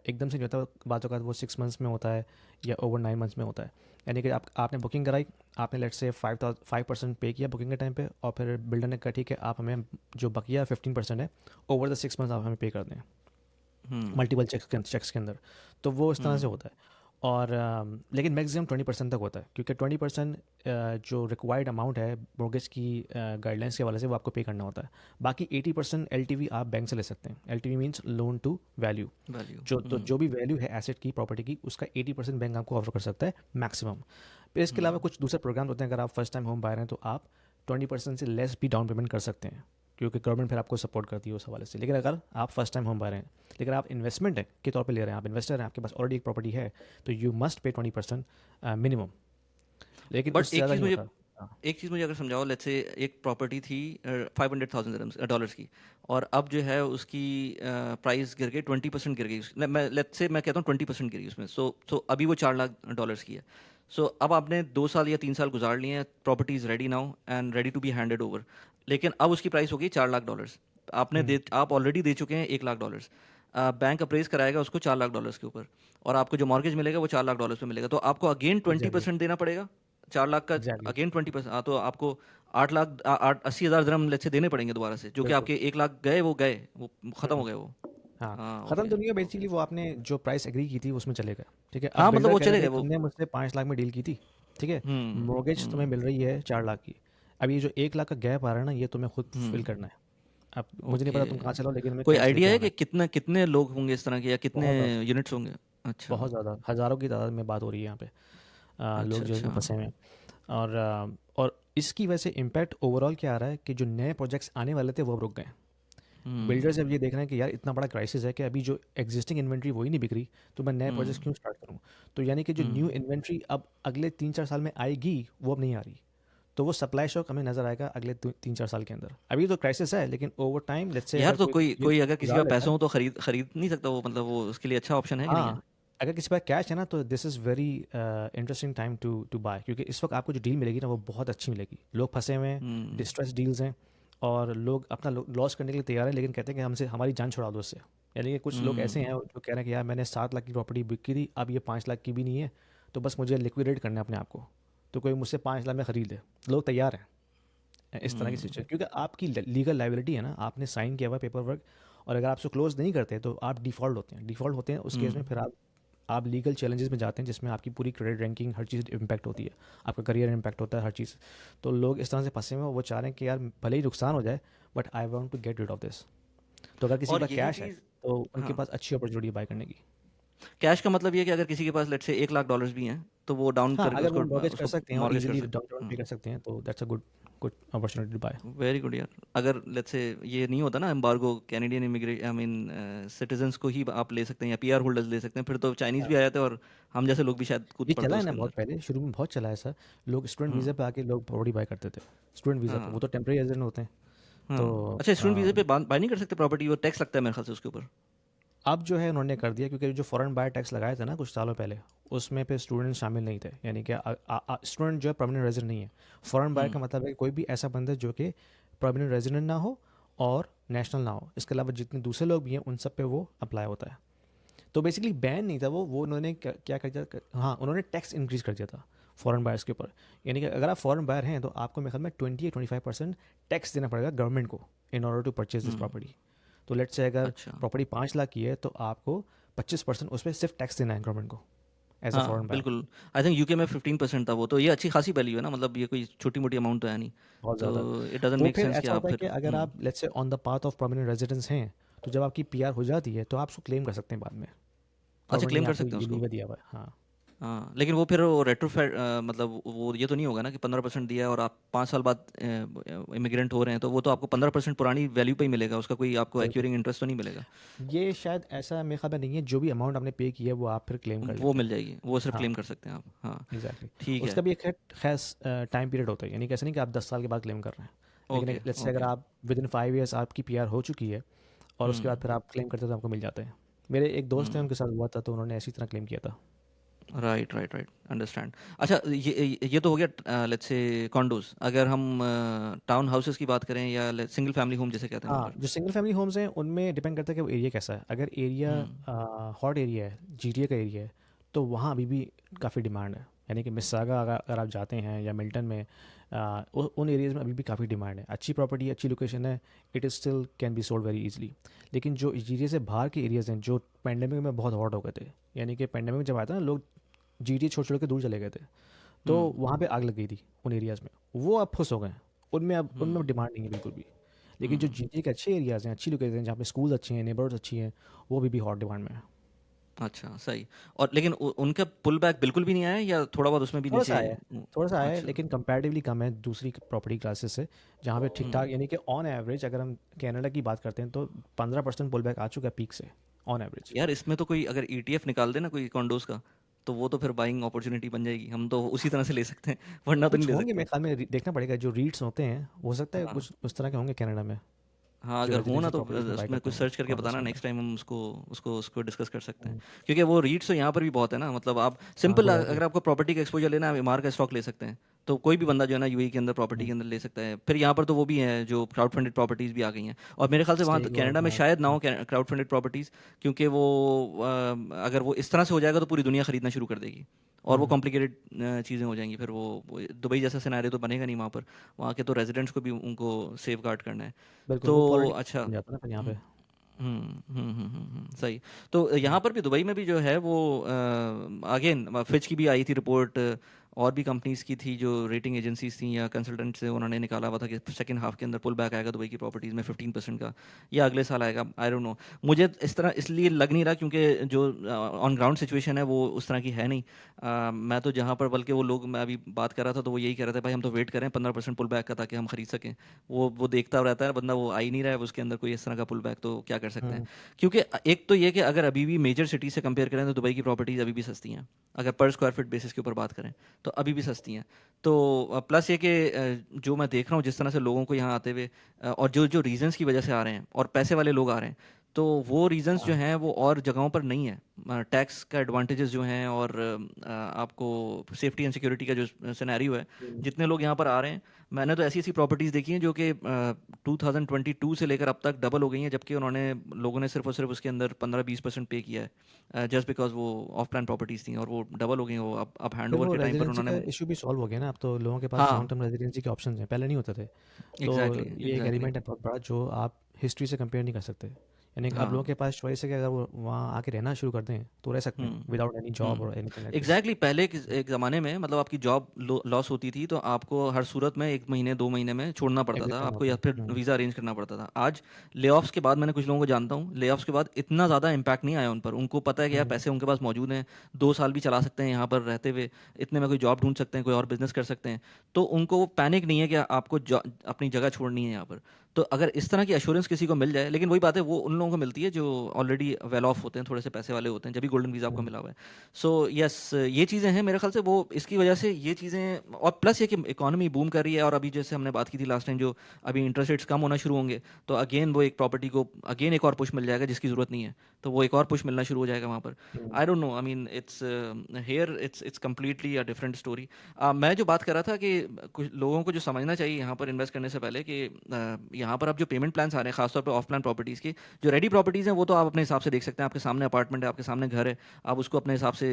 एकदम से नहीं होता, बातों का वो 6 मंथ्स में होता है या ओवर 9 मंथ्स में होता है। यानी कि आपने बुकिंग कराई, आपने लेट से 5% पे किया बुकिंग के टाइम पे, और फिर बिल्डर ने कहा ठीक है आप हमें जो बकिया 15% है ओवर द 6 मंथ्स आप हमें पे कर दें, हम्म। मल्टीपल चेक्स के अंदर। तो वो इस तरह से हम्म। होता है। और लेकिन मैक्सिमम 20% तक होता है, क्योंकि 20% जो रिक्वायर्ड अमाउंट है मोर्गेज की गाइडलाइंस के हवाले से वो आपको पे करना होता है। बाकी 80% एलटीवी आप बैंक से ले सकते हैं। LTV means loan to value. Value. जो भी वैल्यू है एसेट की, प्रॉपर्टी की, उसका 80% बैंक आपको ऑफर कर सकता है मैक्सिमम। फिर इसके अलावा कुछ दूसरे प्रोग्राम होते हैं, अगर आप फर्स्ट टाइम होम बायर हैं तो आप 20% से लेस भी डाउन पेमेंट कर सकते हैं, क्योंकि गवर्नमेंट फिर आपको सपोर्ट करती है उस हवाले से। लेकिन अगर आप फर्स्ट टाइम होम बायर हैं, लेकिन आप इन्वेस्टमेंट के तौर पे ले रहे हैं, आप इन्वेस्टर हैं, आपके पास ऑलरेडी एक प्रॉपर्टी है, तो यू मस्ट पे 20% मिनिमम, लेकिन बट उससे ज़्यादा नहीं होता। हाँ। एक चीज़ मुझे अगर समझाओ, लेट्स से एक प्रॉपर्टी थी 500,000 डॉलर्स की, और अब जो है उसकी प्राइस गिर गई, 20% गिर गई मैं लेट्स से मैं कहता हूँ 20% गिरी उसमें। सो अभी वो 4 लाख डॉलर्स की है। सो अब आपने 2 साल या 3 साल गुजार लिए हैं, property is ready now and ready to be handed over, लेकिन अब उसकी प्राइस हो गई 4 लाख डॉलर्स। हम्म। आप ऑलरेडी दे चुके हैं 1 लाख डॉलर्स। बैंक अप्रेज कराएगा उसको 4 लाख डॉलर्स के ऊपर, और आपको जो मॉर्गेज मिलेगा वो 4 लाख डॉलर्स पे मिलेगा, तो आपको अगेन ट्वेंटी एग्जैक्टली। परसेंट देना पड़ेगा। 4 लाख का एग्जैक्टली। अगेन 20%, हाँ, तो आपको 8 लाख 80 हज़ार दिरहम लेट्स से देने पड़ेंगे दोबारा से, जो कि बिल्कुल। आपके 1 लाख गए, वो ख़त्म हो हम्म। गए वो। हाँ, हाँ, ख़त्म ओके। तो नहीं है, बेसिकली वो आपने जो प्राइस एग्री की थी उसमें चलेगा। ठीक है, अब हाँ, मतलब बिल्डर वो कह रहा है चले भाई गए वो। तुमने मुझसे 5 लाख में डील की थी, ठीक है, मोर्गेज तुम्हें हम्म। मिल रही है 4 लाख की। अब ये जो 1 लाख का गैप आ रहा है ना, ये तुम्हें खुद फिल हम्म। करना है। अब मुझे नहीं ओके। पता तुम कहाँ से लाओ, लेकिन हमें कोई कैश आइडिया लेके है आना कि है। कितने कितने लोग होंगे इस तरह के, या कितने बहुत ज़्यादा, यूनिट्स होंगे? अच्छा। बहुत ज़्यादा, हज़ारों की तादाद में बात हो रही है यहाँ पे। लोग अच्छा। जो इसमें अच्छा। फंसे हुए हैं। और इसकी वजह से इम्पैक्ट ओवरऑल क्या आ रहा है कि जो नए प्रोजेक्ट्स आने वाले थे वो अब रुक गए। हम्म बिल्डर्स अब ये देख रहे हैं कि यार इतना बड़ा क्राइसिस है कि अभी जो एग्जिस्टिंग इन्वेंट्री वही नहीं बिक रही, तो मैं नए प्रोजेक्ट्स हम्म क्यों स्टार्ट करूँ? तो यानी कि जो न्यू हम्म इन्वेंट्री अब अगले 3-4 साल में आएगी, वो अब नहीं आ रही। तो वो सप्लाई शॉक हमें नज़र आएगा अगले 3-4 साल के अंदर। अभी तो क्राइसिस है, लेकिन ओवर टाइम लेट्स से यार अगर तो कोई कोई ये कोई अगर किसी जुगाड़ का लेता पैसा है। हो तो खरीद खरीद नहीं सकता वो, मतलब वो उसके लिए अच्छा ऑप्शन है कि नहीं है? हाँ, अगर किसी पास कैश है ना, तो this is very interesting time to to buy, क्योंकि इस वक्त आपको जो डील मिलेगी ना वो बहुत अच्छी मिलेगी। लोग फंसे हुए हैं, हम्म डिस्ट्रेस डील्स हैं, और लोग अपना लॉस करने के लिए तैयार हैं, लेकिन कहते हैं कि हमसे हमारी जान छुड़ा दो उससे। यानी कि कुछ लोग ऐसे हम्म हैं जो कह रहे हैं कि यार मैंने 7 लाख की प्रॉपर्टी बिकी थी, अब ये 5 लाख की भी नहीं है, तो बस मुझे लिक्विडेट करना है अपने आप को, तो कोई मुझसे 5 लाख में ख़रीद ले। लोग तैयार हैं इस तरह की हम्म सिचुएशन, क्योंकि आपकी लीगल लाइबिलिटी है ना, आपने साइन किया हुआ पेपर वर्क, और अगर आप उसको क्लोज नहीं करते तो आप डिफ़ॉल्ट होते हैं। उस केस में हम्म फिर आप लीगल चैलेंजेस में जाते हैं, जिसमें आपकी पूरी क्रेडिट रैंकिंग हर चीज़ इम्पैक्ट होती है, आपका करियर इम्पैक्ट होता है, हर चीज़। तो लोग इस तरह से फंसे हुए हैं, वो चाह रहे हैं कि यार भले ही नुकसान हो जाए, but I want to get rid of this. तो अगर किसी के और पास यही कैश है, चीज़, तो उनके हाँ, पास अच्छी अपॉर्चुनिटी बाय करने की। कैश का मतलब ये है कि अगर किसी के पास लेट से $1 लाख भी हैं तो वो डाउन हाँ, करके अगर वो उसको मॉर्गेज कर उसको सकते हैं और मॉर्गेज कर इजीली डाउन सकते पेमेंट हैं। पे कर सकते हैं, तो that's a good good opportunity to buy. Very good यार। अगर लेट्स से ये नहीं होता ना embargo, Canadian immigrate I mean citizens को ही आप ले सकते हैं या पीआर होल्डर्स ले सकते हैं, फिर तो चाइनीज़ भी आ जाते हैं और हम जैसे लोग भी शायद कूद ये पड़ते चला है ना उसके बहुत अंदर। पहले, शुरू में बहुत चला है सर। लोग स्टूडेंट हाँ वीज़ा पे आके लोग प्रॉपर्टी बाय करते थे, स्टूडेंट वीज़ा पे। वो हाँ तो टेम्परेरी रेजिडेंट होते हैं। तो हाँ। अच्छा, स्टूडेंट वीज़े पे बाय नहीं कर सकते प्रॉपर्टी, वो टैक्स लगता है मेरे ख्याल से उसके ऊपर। अब जो है उन्होंने कर दिया, क्योंकि जो फॉरेन बायर टैक्स लगाए थे ना कुछ सालों पहले, उसमें पे स्टूडेंट शामिल नहीं थे। यानी कि स्टूडेंट जो है परमानेंट रेजिडेंट नहीं है। फॉरेन बायर हम्म का मतलब है कि कोई भी ऐसा बंदा जो कि परमानेंट रेजिडेंट ना हो और नेशनल ना हो, इसके अलावा जितने दूसरे लोग भी हैं उन सब पे वो अप्लाई होता है। तो बेसिकली बैन नहीं था वो उन्होंने क्या कर दिया, हाँ उन्होंने टैक्स इंक्रीज कर दिया था फॉरेन बायर्स के ऊपर। यानी कि अगर आप फॉरेन बायर हैं, तो आपको मेरे ख्याल में 20 या 25% टैक्स देना पड़ेगा गवर्नमेंट को, in order to purchase this hmm. Property. तो लेट से अगर अच्छा। प्रॉपर्टी 5 लाख की है, तो आपको 25% उस पर सिर्फ टैक्स देना है गवर्नमेंट को, एज अ हाँ फॉरेन बायर। बिल्कुल। आई थिंक यूके में 15% था वो, तो ये अच्छी खासी वैल्यू है ना, मतलब ये कोई छोटी मोटी अमाउंट तो है नहीं। बहुत ज़्यादा। तो इट डजंट तो मेक फिर सेंस कि ऐसा आप होता है कि फिर अगर आप let's say on the path of permanent residence हैं, तो जब आपकी पीआर हो जाती है, तो आप उसको क्लेम कर सकते हैं बाद में। अच्छा, गवर्नमेंट ने क्लेम कर आपको सकते हैं ये उसको। लीवर दिया हुआ है, हाँ। हाँ, लेकिन वो फिर वो रेट्रोफिट मतलब वो ये तो नहीं होगा ना कि 15% दिया है और आप 5 साल बाद इमिग्रेंट हो रहे हैं तो वो तो आपको 15% पुरानी वैल्यू पे ही मिलेगा, उसका कोई आपको बिल्कुल। एक्यूरिंग इंटरेस्ट तो नहीं मिलेगा। ये शायद ऐसा मेरे ख्याल में नहीं है, जो भी अमाउंट आपने पे किया है वो आप फिर क्लेम कर वो लेते हैं। मिल जाएगी, वो सिर्फ हाँ, क्लेम कर सकते हैं आप। हाँ एग्जैक्टली। ठीक है। उसका भी एक खास टाइम पीरियड होता है, यानी कैसे नहीं कि आप 10 साल के बाद क्लेम कर रहे हैं। लेकिन ओके लेट्स से अगर ओके। आप विद इन 5 ईयर्स आपकी पीआर हो चुकी है, और उसके बाद हम्म फिर आप क्लेम करते हो, तो आपको मिल जाते हैं। मेरे एक दोस्त हैं, हम्म। उनके साथ हुआ था, तो उन्होंने ऐसी तरह क्लेम किया था। Right right right, understand. अच्छा, ये तो हो गया लेट्स से कॉन्डोज। अगर हम टाउन हाउसेस की बात करें या सिंगल फैमिली होम जैसे कहते हैं वहाँ हाँ, पर। जो सिंगल फैमिली होम्स हैं उनमें डिपेंड करता है कि वो एरिया कैसा है। अगर एरिया हम्म हॉट एरिया है, जीटीए का एरिया है, तो वहाँ अभी भी काफ़ी डिमांड है। यानी कि मिस्सागा अगर अगर आप जाते हैं, या मिल्टन में, उन एरियाज़ में अभी भी काफ़ी डिमांड है। अच्छी प्रॉपर्टी, अच्छी लोकेशन है, it is still can be sold very easily. लेकिन जो जीटीए से बाहर के एरियाज़ हैं, जो पेंडेमिक में बहुत हॉट हो गए थे, यानी कि पेंडेमिक जब आया था ना, लोग जीटीए छोड़ छोड़ के दूर चले गए थे, तो हम्म वहाँ पे आग लग गई थी उन एरियाज़ में। वो अब खुश हो गए हैं, उनमें हम्म डिमांड नहीं है बिल्कुल भी। लेकिन जो हम्म। जीटीए के अच्छे एरियाज़ हैं, अच्छी लोकेशन हैं, जहाँ पे स्कूल अच्छे हैं, नेबरहुड्स अच्छी हैं, वो अभी भी हॉट डिमांड में है। अच्छा सही। और लेकिन उनका पुल बैक बिल्कुल भी नहीं आया या थोड़ा बहुत उसमें भी थोड़ा सा नीचे? आया है, थोड़ा सा आया है, अच्छा। लेकिन कंपैरेटिवली कम है दूसरी प्रॉपर्टी क्लासेस से, जहाँ पे ठीक ठाक। हम्म। यानी कि ऑन एवरेज अगर हम कनाडा की बात करते हैं, तो 15% पुल बैक आ चुका है पीक से, ऑन एवरेज। यार इसमें तो कोई अगर ईटीएफ निकाल दे ना कोई कॉन्डोज का, तो वो तो फिर बाइंग अपॉर्चुनिटी बन जाएगी, हम तो उसी तरह से ले सकते हैं वरना तो नहीं कुछ ले होंगे सकते। मेरे ख्याल में, देखना पड़ेगा। जो रीट्स होते हैं, हो सकता है हाँ कुछ उस तरह के होंगे कनाडा में, हाँ, जो अगर हो ना रेजिडेंशियल तो प्रॉपर्टीज में बाय उसमें करते कुछ होंगे सर्च करके कॉन्डोज बताना, के अंदर। नेक्स्ट टाइम हम उसको उसको डिस्कस कर सकते हैं। क्योंकि वो रीट्स तो यहाँ पर भी बहुत है ना, मतलब आप हाँ, सिंपल गोयाल के। अगर आपको प्रॉपर्टी का एक्सपोजर लेना है, आप एमआर का स्टॉक ले सकते हैं। तो कोई भी बंदा जो है ना यूएई के अंदर प्रॉपर्टी के अंदर ले सकता है। फिर यहाँ पर तो वो भी है जो क्राउड फंडेड प्रॉपर्टीज भी आ गई हैं, और मेरे ख्याल से वहाँ स्टेक और कनाडा में हाँ। शायद ना हो क्राउड फंडेड प्रॉपर्टीज, क्योंकि वो अगर वो इस तरह से हो जाएगा तो पूरी दुनिया खरीदना शुरू कर देगी और वो हम्म, कॉम्प्लिकेटेड चीज़ें हो जाएंगी। फिर वो दुबई जैसा सिनेरियो तो बनेगा नहीं वहाँ पर। वहाँ के तो रेजिडेंट्स को भी उनको सेफ गार्ड करना है। बिल्कुल। तो वो पॉलिटिक्स अच्छा। बन जाता है ना फिर यहाँ पे। सही। तो यहाँ पर भी दुबई में भी जो है वो अगेन फिच की भी आई थी रिपोर्ट, और भी कंपनीज़ की थी जो रेटिंग एजेंसीज थी या कंसल्टेंट से, उन्होंने निकाला हुआ था कि सेकंड हाफ के अंदर पुल बैक आएगा दुबई की प्रॉपर्टीज़ में 15% का, या अगले साल आएगा, आई डोंट नो। मुझे इस तरह इसलिए लग नहीं रहा क्योंकि जो ऑन ग्राउंड सिचुएशन है वो उस तरह की है नहीं। मैं तो जहाँ पर, बल्कि वो लोग, मैं अभी बात कर रहा था तो वो यही कह रहे थे, भाई हम तो वेट करें 15% पुल बैक का ताकि हम खरीद सकें। वो देखता रहता है बंदा, वो आ ही नहीं रहा है उसके अंदर कोई इस तरह का पुल बैक, तो क्या कर सकते हैं। हम्म। क्योंकि एक तो ये कि अगर अभी भी मेजर सिटी से कंपेयर करें तो दुबई की प्रॉपर्टीज़ अभी भी सस्ती हैं, अगर पर स्क्वायर फीट बेसिस के ऊपर बात करें तो अभी भी सस्ती हैं। तो प्लस ये कि जो मैं देख रहा हूँ जिस तरह से लोगों को यहाँ आते हुए, और जो जो रीजंस की वजह से आ रहे हैं और पैसे वाले लोग आ रहे हैं, तो वो रीजंस जो हाँ हैं वो और जगहों पर नहीं है। टैक्स का एडवांटेजेस जो हैं, और आपको सेफ्टी एंड सिक्योरिटी का जो सिनेरियो है, हम्म। जितने लोग यहाँ पर आ रहे हैं, मैंने तो ऐसी ऐसी प्रॉपर्टीज़ देखी हैं जो कि 2022 से लेकर अब तक डबल हो गई हैं, जबकि उन्होंने, लोगों ने सिर्फ और सिर्फ उसके अंदर 15-20% पे किया है, जस्ट बिकॉज वो ऑफ प्लान प्रॉपर्टीज़ थी, और वो डबल हो गई हैं। वो अब हैंड फिर ओवर वो के टाइम पर रेजिडेंसी का उन्होंने, इशू भी सॉल्व हो गया ना, अब तो लोगों के पास हाँ, लॉन्ग टर्म रेजिडेंसी के ऑप्शन हैं, पहले नहीं होते थे। तो एग्जैक्टली ये एक एग्जैक्टली, एलिमेंट है बहुत बड़ा जो आप हिस्ट्री से कंपेयर नहीं कर सकते। यानी कि अब लोगों हाँ। के पास चॉइस है कि अगर वो वहाँ आके रहना शुरू कर दें तो रह सकते हैं हुँ, विदाउट एनी जॉब हुँ। और एनीथिंग लाइक दिस। एग्ज़ैक्टली, पहले के एक ज़माने में मतलब आपकी जॉब लॉस होती थी तो आपको हर सूरत में 1 महीने 2 महीने में छोड़ना पड़ता एग्जिट था करना आपको, होता या है। फिर वीज़ा अरेंज करना पड़ता था। आज ले-ऑफ्स के बाद, मैंने कुछ लोगों को जानता हूँ, ले-ऑफ्स के बाद इतना ज़्यादा इम्पैक्ट नहीं आया उन पर। उनको पता है कि यार हम्म। पैसे उनके पास मौजूद हैं, 2 साल भी चला सकते हैं यहाँ पर रहते हुए, इतने में कोई जॉब ढूँढ सकते हैं, कोई और बिज़नेस कर सकते हैं। तो उनको वो पैनिक नहीं है कि आपको अपनी जगह छोड़नी है यहाँ पर। तो अगर इस तरह की एश्योरेंस किसी को मिल जाए, लेकिन वही बात है, वो उन लोगों को मिलती है जो ऑलरेडी वेल ऑफ होते हैं, थोड़े से पैसे वाले होते हैं, जभी गोल्डन वीज़ा आपको हम्म। मिला हुआ है। सो यस, ये चीज़ें हैं मेरे ख्याल से, वो इसकी वजह से ये चीज़ें, और प्लस ये कि इकोनॉमी बूम कर रही है, और अभी जैसे हमने बात की थी लास्ट टाइम, जो अभी इंटरेस्ट रेट्स कम होना शुरू होंगे, तो अगेन वो एक प्रॉपर्टी को अगेन एक और पुश मिल जाएगा जिसकी ज़रूरत नहीं है, तो वो एक और पुश मिलना शुरू हो जाएगा वहाँ पर। Hmm. I don't know, I mean it's here, it's completely a different story. मैं जो बात कर रहा था कि कुछ लोगों को जो समझना चाहिए यहाँ पर इन्वेस्ट करने से पहले, कि यहाँ पर अब जो पेमेंट प्लान्स आ रहे हैं खासतौर पर ऑफ प्लान प्रॉपर्टीज़ की, जो रेडी प्रॉपर्टीज़ हैं वो तो आप अपने हिसाब से देख सकते हैं, आपके सामने अपार्टमेंट है, आपके सामने घर है, आप उसको अपने हिसाब से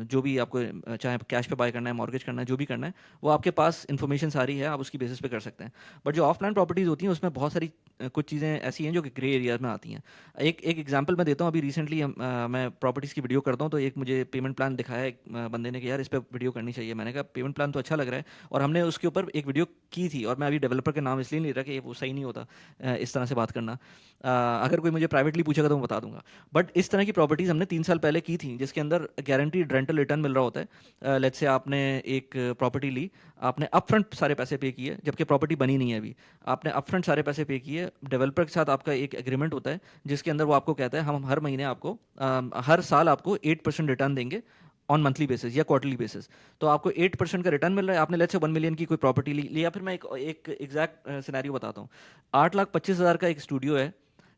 जो भी आपको चाहे कैश पे बाय करना है, मॉर्गेज करना है, जो भी करना है, वो आपके पास इन्फॉर्मेशन सारी है, आप उसकी बेसिस पे कर सकते हैं। बट जो ऑफ प्लान प्रॉपर्टीज़ होती हैं उसमें बहुत सारी कुछ चीज़ें ऐसी हैं जो कि ग्रे एरियाज में आती हैं। एक एक एग्जांपल मैं देता हूँ, अभी रिसेंटली मैं प्रॉपर्टीज़ की वीडियो करता हूँ, तो एक मुझे पेमेंट प्लान दिखाया एक बंदे ने कि यार इस पर वीडियो करनी चाहिए। मैंने कहा पेमेंट प्लान तो अच्छा लग रहा है, और हमने उसके ऊपर एक वीडियो की थी, और मैं अभी डेवलपर के नाम इसलिए नहीं ले रहा कि वो सही नहीं होता इस तरह से बात करना। अगर कोई मुझे प्राइवेटली पूछेगा तो मैं बता दूंगा। बट इस तरह की प्रॉपर्टीज़ हमने 3 साल पहले की थी, जिसके अंदर गारंटीड रेंटल रिटर्न मिल रहा होता है। लेट्स से आपने एक प्रॉपर्टी ली, आपने अपफ्रंट सारे पैसे पे किए, जबकि प्रॉपर्टी बनी नहीं है अभी, आपने अपफ्रंट सारे पैसे पे किए, डेवलपर के साथ आपका एक एग्रीमेंट होता है जिसके अंदर वो आपको कहता है हम हर महीने आपको हर साल आपको 8% रिटर्न देंगे ऑन मंथली बेसिस या क्वार्टरली बेसिस। तो आपको 8% का रिटर्न मिल रहा है। आपने लेट्स से 1 मिलियन की कोई प्रॉपर्टी ली, या फिर मैं एक एग्जैक्ट सिनेरियो बताता हूँ। 8,25,000 का एक स्टूडियो है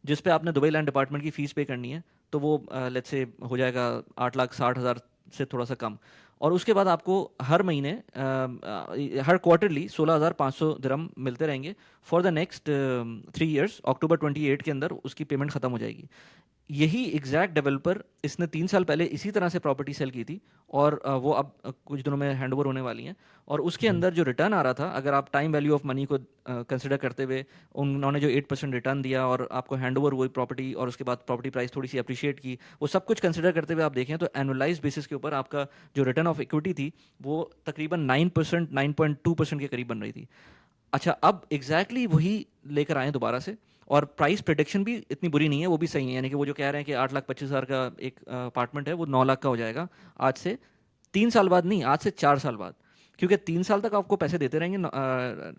जिस पे आपने दुबई लैंड डिपार्टमेंट की फ़ीस पे करनी है, तो वो लेट्स से हो जाएगा 8,60,000 से थोड़ा सा कम। और उसके बाद आपको हर महीने हर क्वार्टरली 16,500 दिरहम मिलते रहेंगे फॉर द नेक्स्ट 3 ईयर्स। अक्टूबर 28 के अंदर उसकी पेमेंट ख़त्म हो जाएगी। यही एग्जैक्ट डेवलपर इसने 3 साल पहले इसी तरह से प्रॉपर्टी सेल की थी, और वो अब कुछ दिनों में हैंड ओवर होने वाली हैं। और उसके हम्म। अंदर जो रिटर्न आ रहा था, अगर आप टाइम वैल्यू ऑफ मनी को कंसिडर करते हुए, उन्होंने जो 8% रिटर्न दिया और आपको हैंड ओवर हुई प्रॉपर्टी, और उसके बाद प्रॉपर्टी प्राइस थोड़ी सी अप्रिशिएट की, वो सब कुछ कंसिडर करते हुए आप देखें तो एनुअलाइज बेसिस के ऊपर आपका जो रिटर्न ऑफ इक्विटी थी वो तकरीबन 9%, 9.2% के करीब बन रही थी। अच्छा, अब एग्जैक्टली वही लेकर आए दोबारा से, और प्राइस प्रिडिक्शन भी इतनी बुरी नहीं है, वो भी सही है। यानी कि वो जो कह रहे हैं कि 8,25,000 का एक अपार्टमेंट है वो 9 लाख का हो जाएगा आज से 3 साल बाद नहीं, आज से 4 साल बाद। क्योंकि 3 साल तक आपको पैसे देते रहेंगे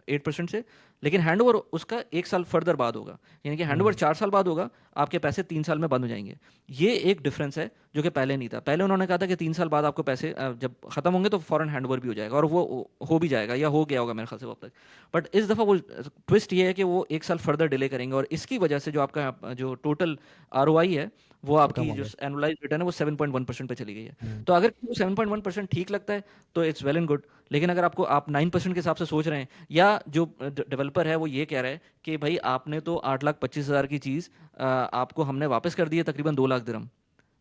8% से, लेकिन हैंड ओवर उसका 1 साल फर्दर बाद होगा। यानी कि हैंड ओवर हम्म। 4 साल बाद होगा, आपके पैसे 3 साल में बंद हो जाएंगे। ये एक डिफरेंस है जो कि पहले नहीं था। पहले उन्होंने कहा था कि 3 साल बाद आपको पैसे जब खत्म होंगे तो फॉरन हैंड ओवर भी हो जाएगा, और वो हो भी जाएगा या हो गया होगा मेरे ख्याल से वो अब तक। बट इस दफ़ा वो ट्विस्ट ये है कि वो 1 साल फर्दर डिले करेंगे, और इसकी वजह से जो आपका जो टोटल आरओआई है, वो वो कम आपकी हो जो गया। एनुअलाइज रिटर्न है वो 7.1% पे चली गई है। हम्म। तो अगर 7.1% ठीक लगता है तो इट्स वेल एंड गुड। लेकिन अगर आपको आप 9% के हिसाब से सोच रहे हैं, या जो डेवलपर है वो ये कह रहा है कि भाई आपने तो 8,25,000 की चीज़ आपको हमने वापस कर दी है तकरीबन 2 लाख दिरहम,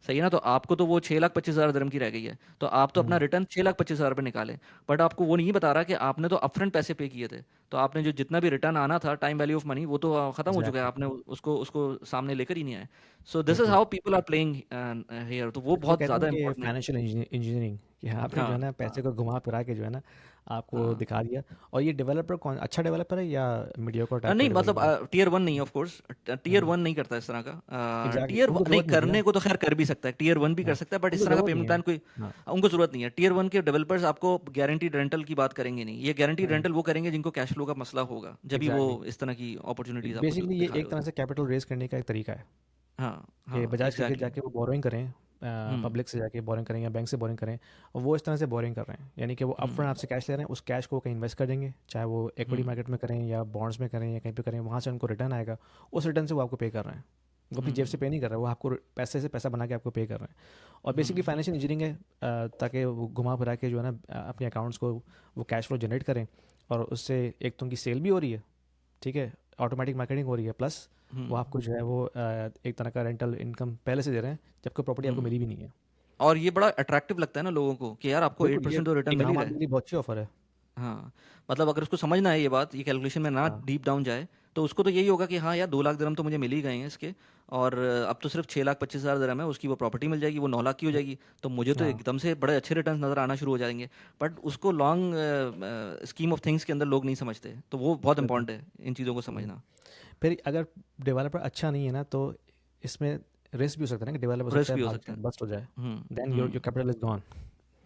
सही है ना? तो आपको तो वो 6,25,000 दिरहम की रह गई है, तो आप तो अपना हम्म, रिटर्न 6,25,000 पे निकालें। बट आपको वो नहीं बता रहा कि आपने तो अपफ्रंट पैसे पे किए थे, तो आपने जो जितना भी रिटर्न आना था, टाइम वैल्यू ऑफ मनी, वो तो खत्म हो चुका है, एग्जैक्टली। आपने उसको उसको सामने लेकर ही नहीं आए। सो दिस इज बिल्कुल। How people are playing here, तो वो इसको बहुत कहते हैं ज़्यादा कि इंपॉर्टेंट है। फाइनेंशियल इंजीनियरिंग, कि आपने जो है हाँ, ना हाँ, पैसे को घुमा फिरा के जो है ना आपको हाँ। दिखा दिया। और ये डेवलपर कौन अच्छा डेवलपर है या मीडियोकर टाइप का नहीं मतलब डेवलपर है? टियर वन नहीं, of course tier hmm, one नहीं करता इस तरह का। एग्जैक्टली, टियर उनको नहीं जरूरत नहीं थी ना। करने को तो खैर कर भी सकता है, टियर वन भी कर हाँ, सकता है, बट इस उनको तरह का जरूरत नहीं पेमेंट है। प्लान कोई हाँ, उनको जरूरत नहीं है। टियर वन के डेवलपर्स आपको गारंटीड रेंटल की बात करेंगे नहीं, ये गारंटीड नहीं, रेंटल वो करेंगे जिनको कैश फ्लो का मसला होगा, जब भी वो एग्जैक्टली। इस तरह की अपॉर्चुनिटीज आपको बेसिकली ये दिखा रहे एक तरह होते से कैपिटल रेज करने का एक तरीका है हैं। हाँ, कि हाँ, बजाज करके एग्जैक्टली। जाके वो बोरोइंग करें, हम्म, पब्लिक से जाके बोरिंग करें या बैंक से बोरिंग करें। और वो इस तरह से बोरिंग कर रहे हैं, यानी कि वो अपफ्रंट हम्म, आपसे कैश ले रहे हैं, उस कैश को कहीं इन्वेस्ट कर देंगे, चाहे वो इक्विटी हम्म, मार्केट में करें या बॉन्ड्स में करें या कहीं पे करें, वहाँ से उनको रिटर्न आएगा। उस रिटर्न से वो आपको पे कर रहे हैं, वो अपनी जेब से हम्म, पे नहीं कर रहे हैं, वो आपको पैसे से पैसा बना के आपको पे कर रहे हैं। और बेसिकली हम्म, फाइनेंशियल इंजीनियरिंग है, ताकि वो घुमा फिरा के जो है ना अपने अकाउंट्स को वो कैश फ्लो जनरेट करें। और उससे एक तो उनकी सेल भी हो रही है, ठीक है, ऑटोमेटिक मार्केटिंग हो रही है, प्लस वो हम्म, आपको जो है वो एक तरह का रेंटल इनकम पहले से दे रहे हैं, जबकि प्रॉपर्टी आपको हम्म। मिली भी नहीं है। और ये बड़ा अट्रैक्टिव लगता है ना लोगों को कि यार आपको एट बिल्कुल, ये परसेंट तो रिटर्न एक मिल ही आम रहा आदमी है। के लिए बहुत अच्छी ऑफर है। हाँ, मतलब अगर उसको समझना है ये बात, ये कैलकुलेशन में ना हाँ, डीप डाउन जाए, तो उसको तो यही होगा कि हाँ यार 2 लाख दिरहम तो मुझे मिल ही गए हैं इसके, और अब तो सिर्फ 6,25,000 दिरहम है, उसकी वो प्रॉपर्टी मिल जाएगी, वो 9 लाख की हो जाएगी, तो मुझे तो हाँ, एकदम से बड़े अच्छे रिटर्न नज़र आना शुरू हो जाएंगे। बट उसको लॉन्ग स्कीम ऑफ थिंग्स के अंदर लोग नहीं समझते, तो वो बहुत बिल्कुल। इंपॉर्टेंट है इन चीज़ों को हम्म। समझना। फिर अगर डेवलपर अच्छा नहीं है ना, तो इसमें रिस्क भी हो सकता है ना, कि डेवलपर हो सकता रिस्क है भी हो भाग सकता जाए, है। बस्ट हो जाए, hmm, then your your hmm, capital is gone.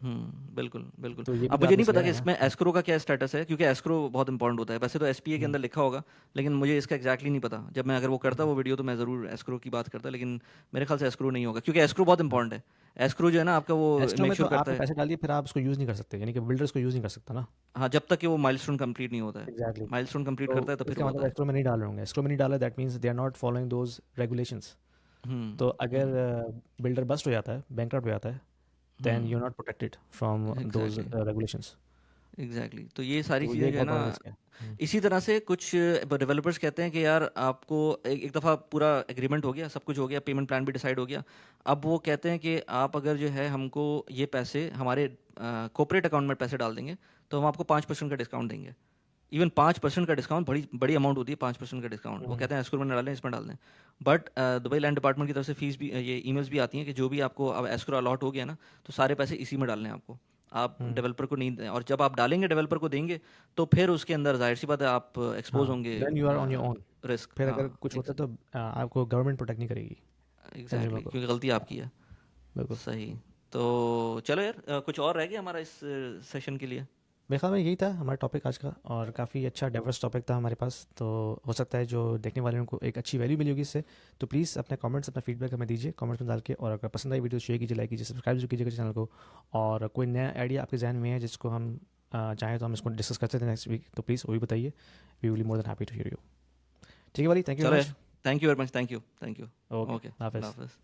बिल्कुल, बिल्कुल। तो ये भी अब तो मुझे आप नहीं रिस्क ले पता रहे कि हैं ना। इसमें एस्क्रो का क्या स्टेटस है, क्योंकि एस्क्रो बहुत इंपॉर्टेंट होता है, वैसे तो एसपीए के हम्म, अंदर लिखा होगा, लेकिन मुझे इसका एग्जैक्टली नहीं पता। जब मैं अगर वो करता हम्म, वो वीडियो, तो मैं ज़रूर एस्क्रो की बात करता, लेकिन मेरे ख्याल से एस्क्रो नहीं होगा, क्योंकि एस्क्रो बहुत हाँ। इंपॉर्टेंट है। एस्क्रो जो है ना आपका, वो एस्ट्रो मेक में तो श्योर करता आपने है। पैसे डाल दिए, फिर आप उसको यूज़ नहीं कर सकते, यानी कि बिल्डर उसको यूज़ नहीं कर सकता ना। हाँ, जब तक कि वो माइलस्टोन कंप्लीट नहीं होता है। एग्जैक्टली। माइलस्टोन कंप्लीट तो करता है तो फिर इसका वो मतलब होता है। एस्ट्रो में नहीं डाल रहे होंगे, एस्ट्रो में नहीं डाला, that means they are not following those regulations. Hmm, तो अगर हम्म, बिल्डर बस्ट हो जाता है, बैंकरप्ट हो जाता है, then you are not protected from those exactly, regulations. Exactly. तो ये सारी तो ये चीज़ें एक जो है बहुत ना, बड़ा रिस्क है। इसी तरह से कुछ डेवलपर्स कहते हैं कि यार आपको एक दफ़ा पूरा एग्रीमेंट हो गया, सब कुछ हो गया, पेमेंट प्लान भी डिसाइड हो गया। अब वो कहते हैं कि आप अगर जो है हमको ये पैसे हमारे कॉर्पोरेट अकाउंट में पैसे डाल देंगे, तो हम आपको 5% का डिस्काउंट देंगे। इवन 5% का डिस्काउंट बड़ी बड़ी अमाउंट होती है, 5% का डिस्काउंट। वो हम्म, कहते हैं एस्क्रो में न डालें, इसमें डाल दें। बट दुबई लैंड डिपार्टमेंट की तरफ से फीस भी, ये ईमेल्स भी आती हैं कि जो भी आपको अब एस्क्रो अलॉट हो गया ना, तो सारे पैसे इसी में डालने हैं आपको, आप हम्म, डेवलपर को नहीं दें। और जब आप डालेंगे, डेवलपर को देंगे, तो फिर उसके अंदर जाहिर सी बात है आप एक्सपोज हाँ, होंगे then you are on your own. Risk. फिर हाँ, अगर कुछ होता है तो आपको गवर्नमेंट प्रोटेक्ट नहीं करेगी, कंज्यूमर एग्जैक्टली, को। क्योंकि गलती आपकी है। बिल्कुल। सही। तो चलो यार, कुछ और रह गया हमारा इस सेशन के लिए? मेरे ख्याल में यही था हमारा टॉपिक आज का, और काफ़ी अच्छा डाइवर्स टॉपिक था हमारे पास। तो हो सकता है जो देखने वाले को एक अच्छी वैल्यू मिली होगी इससे। तो प्लीज़ अपने कमेंट्स, अपना फीडबैक हमें दीजिए कमेंट्स में डाल के। और अगर पसंद आई वीडियो, शेयर कीजिए, लाइक कीजिए, सब्सक्राइब जरूर कीजिएगा चैनल को। और कोई नया आइडिया आपके जहन में है जिसको हम चाहें तो हम इसको डिस्कस करते थे नेक्स्ट वीक, तो प्लीज़ वो भी बताइए। We will more than happy to hear you. ठीक है भाई, थैंक यू चलो वेरी यार, much. Thank you very much, thank you, thank you. Okay, okay, अल्लाह हाफिज़। हाफ़िज़।